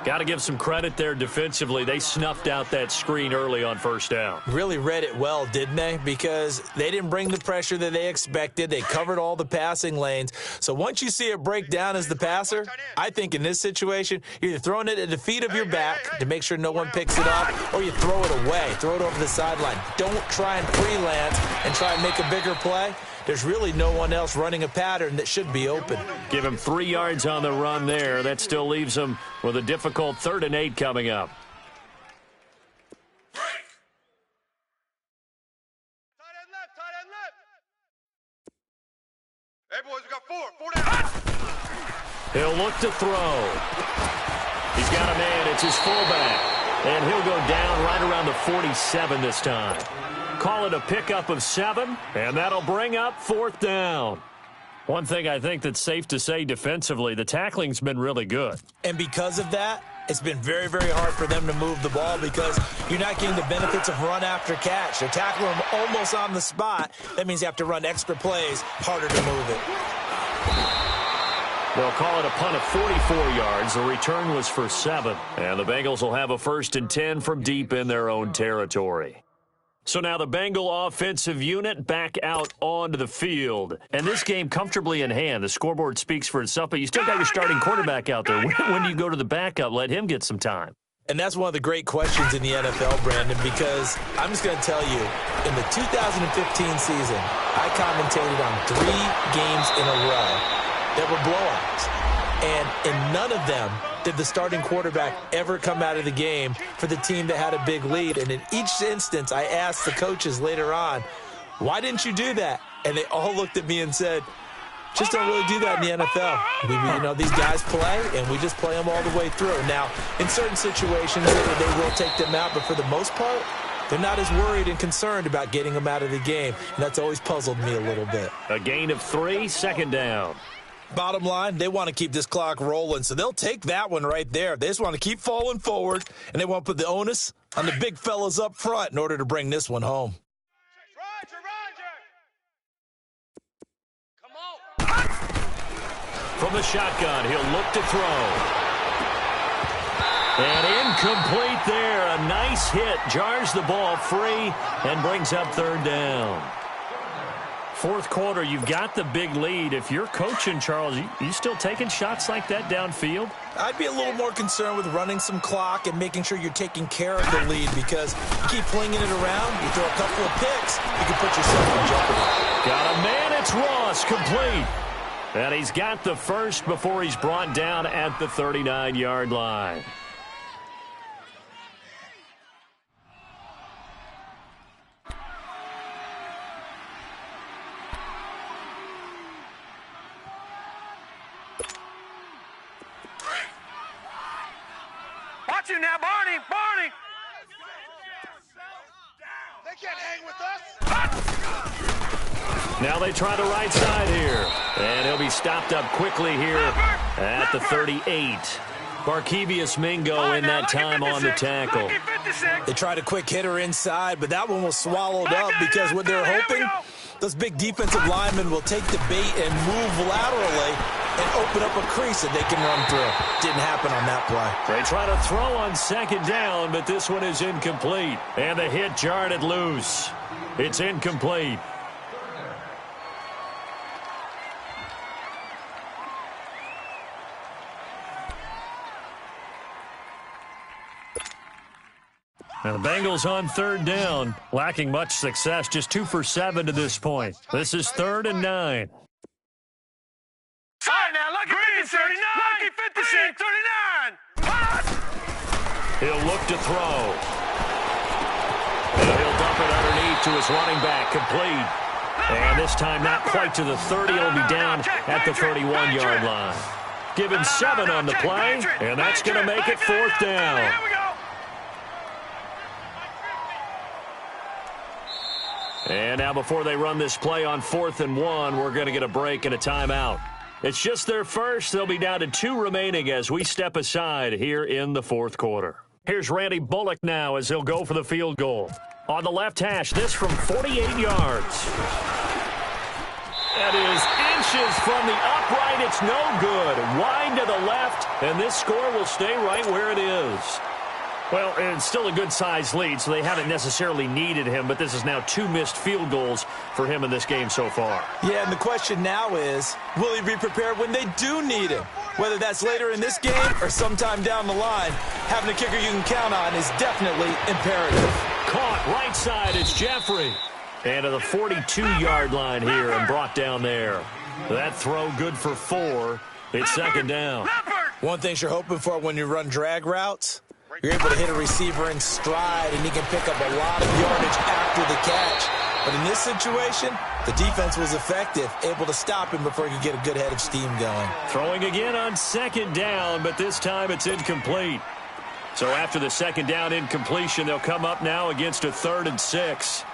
S4: Got to give some credit there defensively. They snuffed out that screen early on 1st down.
S2: Really read it well, didn't they? Because they didn't bring the pressure that they expected. They covered all the passing lanes. So once you see it break down as the passer, I think in this situation, you're either throwing it at the feet of your back to make sure no one picks it up, or you throw it away. Throw it over the sideline. Don't try and freelance and try and make a bigger play. There's really no one else running a pattern that should be open.
S4: Give him 3 yards on the run there. That still leaves him with a difficult 3rd and 8 coming up.
S3: Tight end left, tight end left. Hey, boys, we got 4 down.
S4: He'll look to throw. He's got a man. It's his fullback. And he'll go down right around the 47 this time. Call it a pickup of 7, and that'll bring up 4th down. One thing I think that's safe to say defensively, the tackling's been really good.
S2: And because of that, it's been very, very hard for them to move the ball because you're not getting the benefits of run after catch. They're tackling them almost on the spot. That means you have to run extra plays, harder to move it.
S4: They'll call it a punt of 44 yards. The return was for 7. And the Bengals will have a 1st and 10 from deep in their own territory. So now the Bengal offensive unit back out onto the field. And this game comfortably in hand. The scoreboard speaks for itself, but you still got your starting quarterback out there. When do you go to the backup? Let him get some time.
S2: And that's one of the great questions in the NFL, Brandon, because I'm just going to tell you, in the 2015 season, I commentated on 3 games in a row that were blowouts. And in none of them did the starting quarterback ever come out of the game for the team that had a big lead. And in each instance, I asked the coaches later on, why didn't you do that? And they all looked at me and said, just don't really do that in the NFL. These guys play, and we just play them all the way through. Now, in certain situations, they will take them out, but for the most part, they're not as worried and concerned about getting them out of the game. And that's always puzzled me a little bit.
S4: A gain of 3, 2nd down.
S2: Bottom line, they want to keep this clock rolling, so they'll take that one right there. They just want to keep falling forward, and they want to put the onus on the big fellas up front in order to bring this one home.
S3: Roger. Come on.
S4: From the shotgun, he'll look to throw. And incomplete there. A nice hit. Jars the ball free and brings up 3rd down. 4th quarter, you've got the big lead. If you're coaching, Charles, you still taking shots like that downfield?
S2: I'd be a little more concerned with running some clock and making sure you're taking care of the lead because you keep flinging it around, you throw a couple of picks, you can put yourself in jeopardy.
S4: Got a man, it's Ross, complete. And he's got the first before he's brought down at the 39-yard line.
S5: Watch him now, Barney! Barney!
S3: They can't hang with us.
S4: Now they try the right side here. And he'll be stopped up quickly here at the 38. Barkevius Mingo in that time on the tackle.
S2: They tried a quick hitter inside, but that one was swallowed up because what they're hoping, those big defensive linemen will take the bait and move laterally and open up a crease that they can run through. Didn't happen on that play.
S4: They try to throw on 2nd down, but this one is incomplete. And the hit jarred it loose. It's incomplete. Now the Bengals on 3rd down, lacking much success, just 2 for 7 to this point. This is 3rd and 9.
S5: All right, now, look at 56, lucky 56, 39.
S4: He'll look to throw. And he'll dump it underneath to his running back, complete. And this time not quite to the 30. It'll be down at the 31-yard line. Give him 7 on the play, and that's going to make it 4th down.
S5: Here we go.
S4: And now before they run this play on 4th and 1, we're going to get a break and a timeout. It's just their first. They'll be down to 2 remaining as we step aside here in the 4th quarter. Here's Randy Bullock now as he'll go for the field goal. On the left hash, this from 48 yards. That is inches from the upright. It's no good. Wide to the left, and this score will stay right where it is. Well, it's still a good-sized lead, so they haven't necessarily needed him, but this is now 2 missed field goals for him in this game so far.
S2: Yeah, and the question now is, will he be prepared when they do need him? Whether that's later in this game or sometime down the line, having a kicker you can count on is definitely imperative.
S4: Caught right side, it's Jeffrey. And to the 42-yard line here and brought down there. That throw good for 4. It's 2nd down.
S2: One thing you're hoping for when you run drag routes, you're able to hit a receiver in stride, and he can pick up a lot of yardage after the catch. But in this situation, the defense was effective, able to stop him before he could get a good head of steam going.
S4: Throwing again on 2nd down, but this time it's incomplete. So after the 2nd down incompletion, they'll come up now against a 3rd and 6.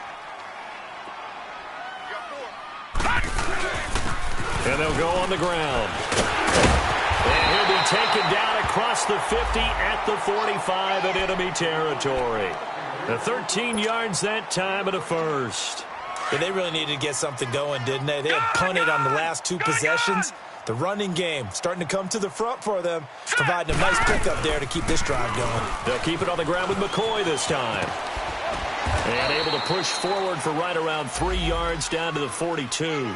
S4: And they'll go on the ground. And he'll be taken down across the 50 at the 45 in enemy territory. The 13 yards that time at a first.
S2: Yeah, they really needed to get something going, didn't they? They had punted on the last 2 possessions. The running game starting to come to the front for them, providing a nice pickup there to keep this drive going.
S4: They'll keep it on the ground with McCoy this time. And able to push forward for right around 3 yards down to the 42.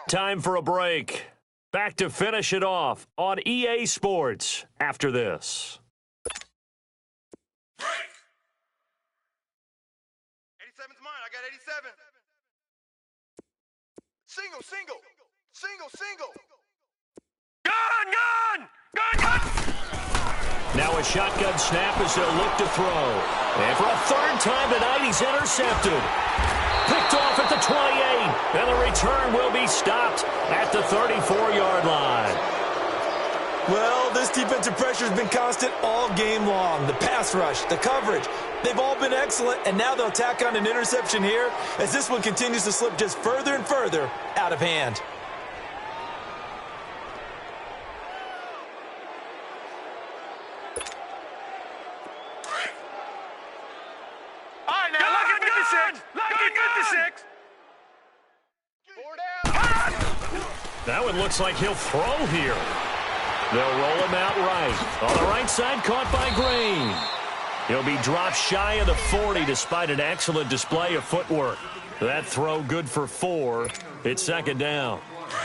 S4: Time for a break. Back to finish it off on EA Sports after this.
S3: 87's mine. I got 87. Single, single, single, single.
S5: Gun, gun, gun, gun.
S4: Now a shotgun snap as they'll look to throw. And for a 3rd time tonight, he's intercepted. Picked off at the 28, and the return will be stopped at the 34-yard line.
S2: Well, this defensive pressure has been constant all game long. The pass rush, the coverage, they've all been excellent, and now they'll tack on an interception here as this one continues to slip just further and further out of hand.
S5: All right, now, lucky 56. Lucky 56.
S3: 4 down.
S4: That one looks like he'll throw here. They'll roll him out right. On the right side, caught by Green. He'll be dropped shy of the 40 despite an excellent display of footwork. That throw good for 4. It's 2nd down.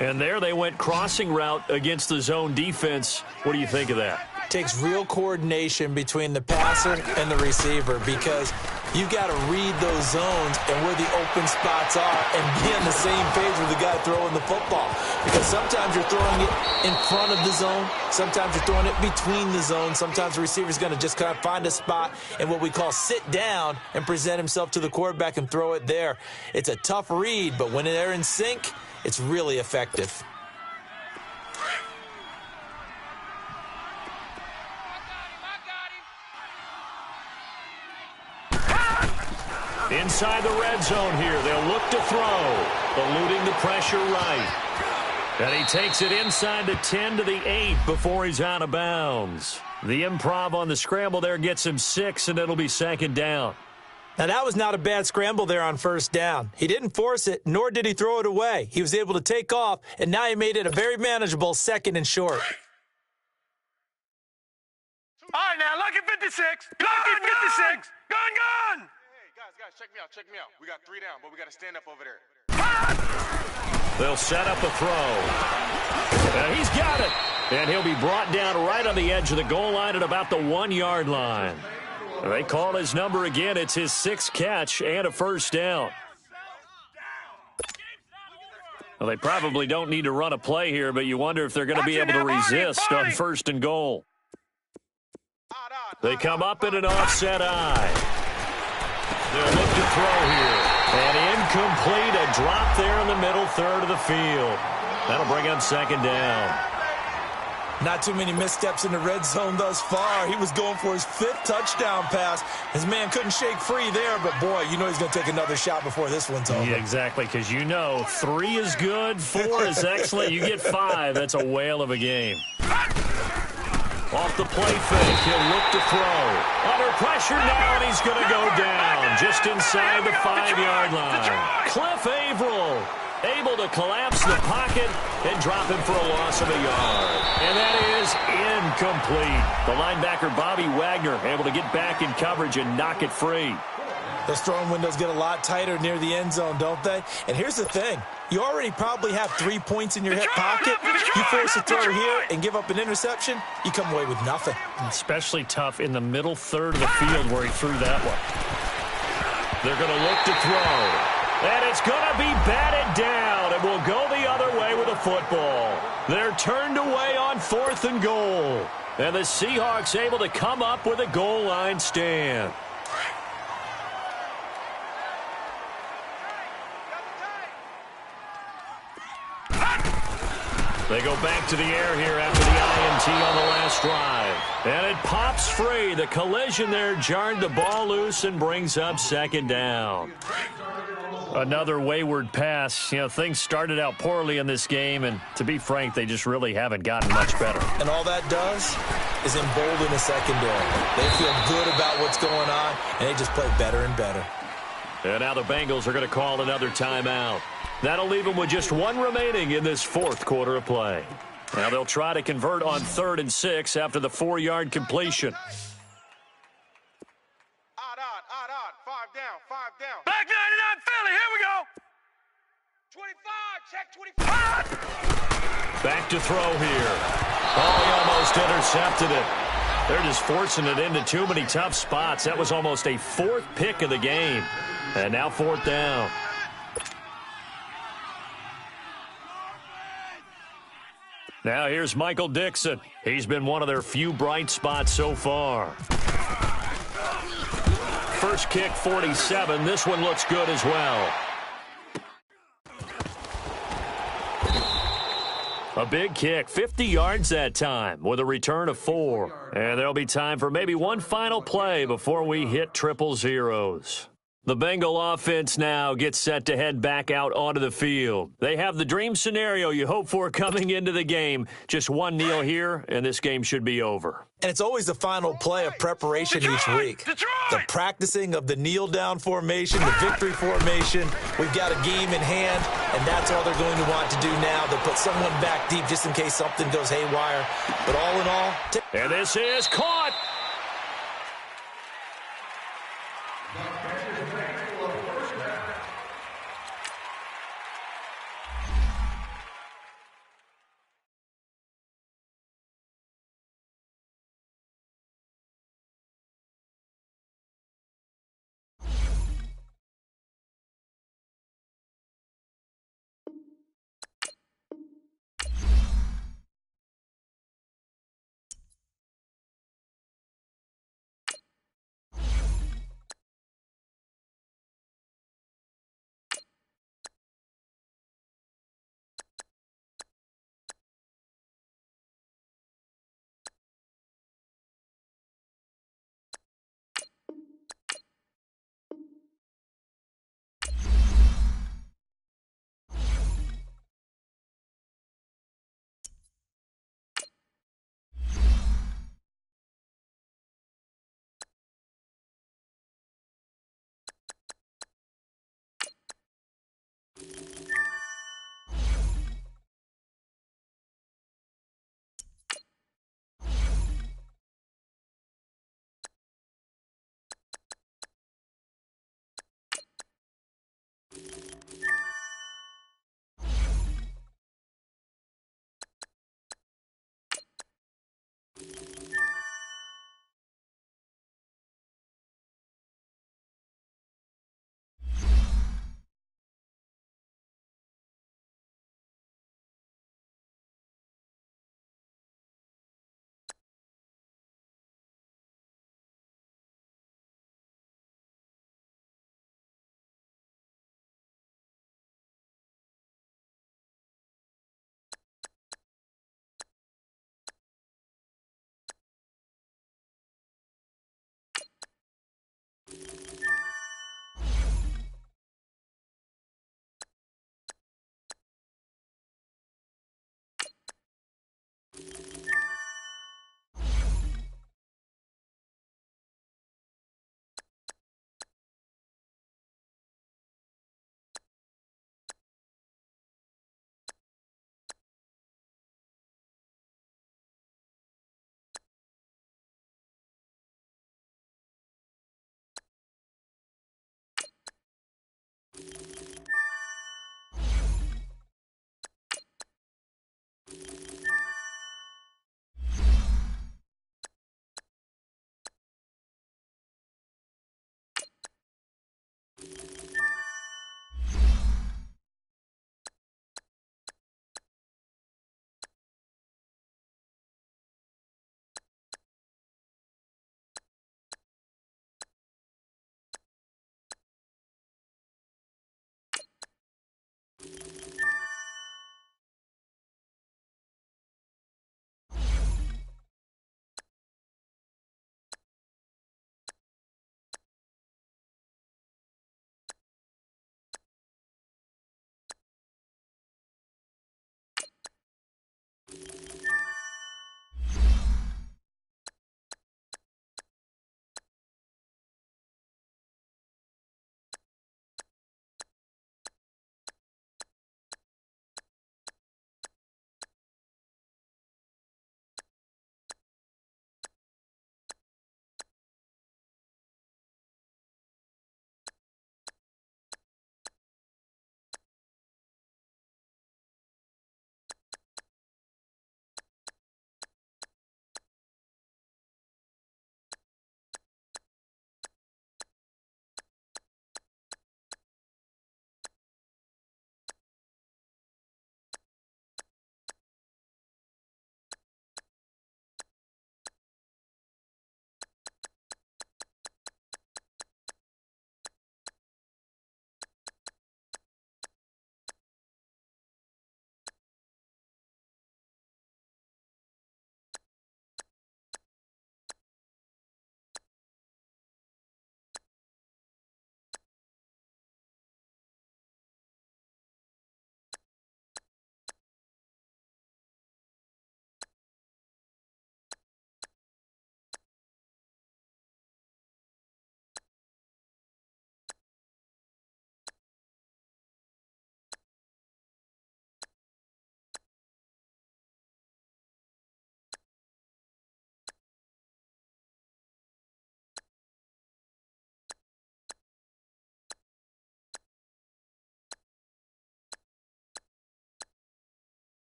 S4: And there they went crossing route against the zone defense. What do you think of that?
S2: Takes real coordination between the passer and the receiver because you got to read those zones and where the open spots are and be on the same page with the guy throwing the football. Because sometimes you're throwing it in front of the zone. Sometimes you're throwing it between the zones. Sometimes the receiver's going to just kind of find a spot and what we call sit down and present himself to the quarterback and throw it there. It's a tough read, but when they're in sync, it's really effective.
S4: Inside the red zone here, they'll look to throw, eluding the pressure right. And he takes it inside the 10 to the 8 before he's out of bounds. The improv on the scramble there gets him 6, and it'll be 2nd down.
S2: Now, that was not a bad scramble there on 1st down. He didn't force it, nor did he throw it away. He was able to take off, and now he made it a very manageable 2nd and short.
S5: All right, now, lucky 56. Lucky 56. Gun, gun.
S3: Guys, check me out. We got 3 down, but we got to stand up over there.
S4: They'll set up a throw. And he's got it. And he'll be brought down right on the edge of the goal line at about the 1-yard line. They call his number again. It's his 6th catch and a first down. Well, they probably don't need to run a play here, but you wonder if they're going to be able to resist on 1st and goal. They come up in an offset eye. They'll look to throw here. And incomplete, a drop there in the middle third of the field. That'll bring up 2nd down.
S2: Not too many missteps in the red zone thus far. He was going for his 5th touchdown pass. His man couldn't shake free there, but boy, you know he's going to take another shot before this one's over.
S4: Yeah, exactly, because you know 3 is good, 4 is excellent. You get 5, that's a whale of a game. Off the play fake, he'll look to throw. Under pressure now, and he's going to go down just inside the 5-yard line. Cliff Averill able to collapse the pocket and drop him for a loss of a yard. And that is incomplete. The linebacker, Bobby Wagner, able to get back in coverage and knock it free.
S2: Those throwing windows get a lot tighter near the end zone, don't they? And here's the thing. You already probably have 3 points in your hip pocket. You force a throw here and give up an interception, you come away with nothing.
S4: Especially tough in the middle third of the field where he threw that one. They're going to look to throw. And it's going to be batted down, and will go the other way with a football. They're turned away on 4th and goal. And the Seahawks able to come up with a goal line stand. They go back to the air here after the INT on the last drive. And it pops free. The collision there jarred the ball loose and brings up 2nd down. Another wayward pass. You know, things started out poorly in this game, and to be frank, they just really haven't gotten much better.
S2: And all that does is embolden the secondary. They feel good about what's going on, and they just play better and better.
S4: And now the Bengals are going to call another timeout. That'll leave them with just 1 remaining in this 4th quarter of play. Now they'll try to convert on 3rd and 6 after the 4-yard completion.
S3: Odd, 5 down.
S5: Back 99 Philly, here we go.
S3: 25, check 25.
S4: Back to throw here. Oh, he almost intercepted it. They're just forcing it into too many tough spots. That was almost a 4th pick of the game. And now 4th down. Now here's Michael Dixon. He's been one of their few bright spots so far. First kick, 47. This one looks good as well. A big kick, 50 yards that time with a return of 4. And there'll be time for maybe one final play before we hit 000. The Bengal offense now gets set to head back out onto the field. They have the dream scenario you hope for coming into the game. Just one kneel here, and this game should be over.
S2: And it's always the final play of preparation each week. The practicing of the kneel-down formation, the victory formation. We've got a game in hand, and that's all they're going to want to do now. They'll put someone back deep just in case something goes haywire. But all in all...
S4: And this is caught.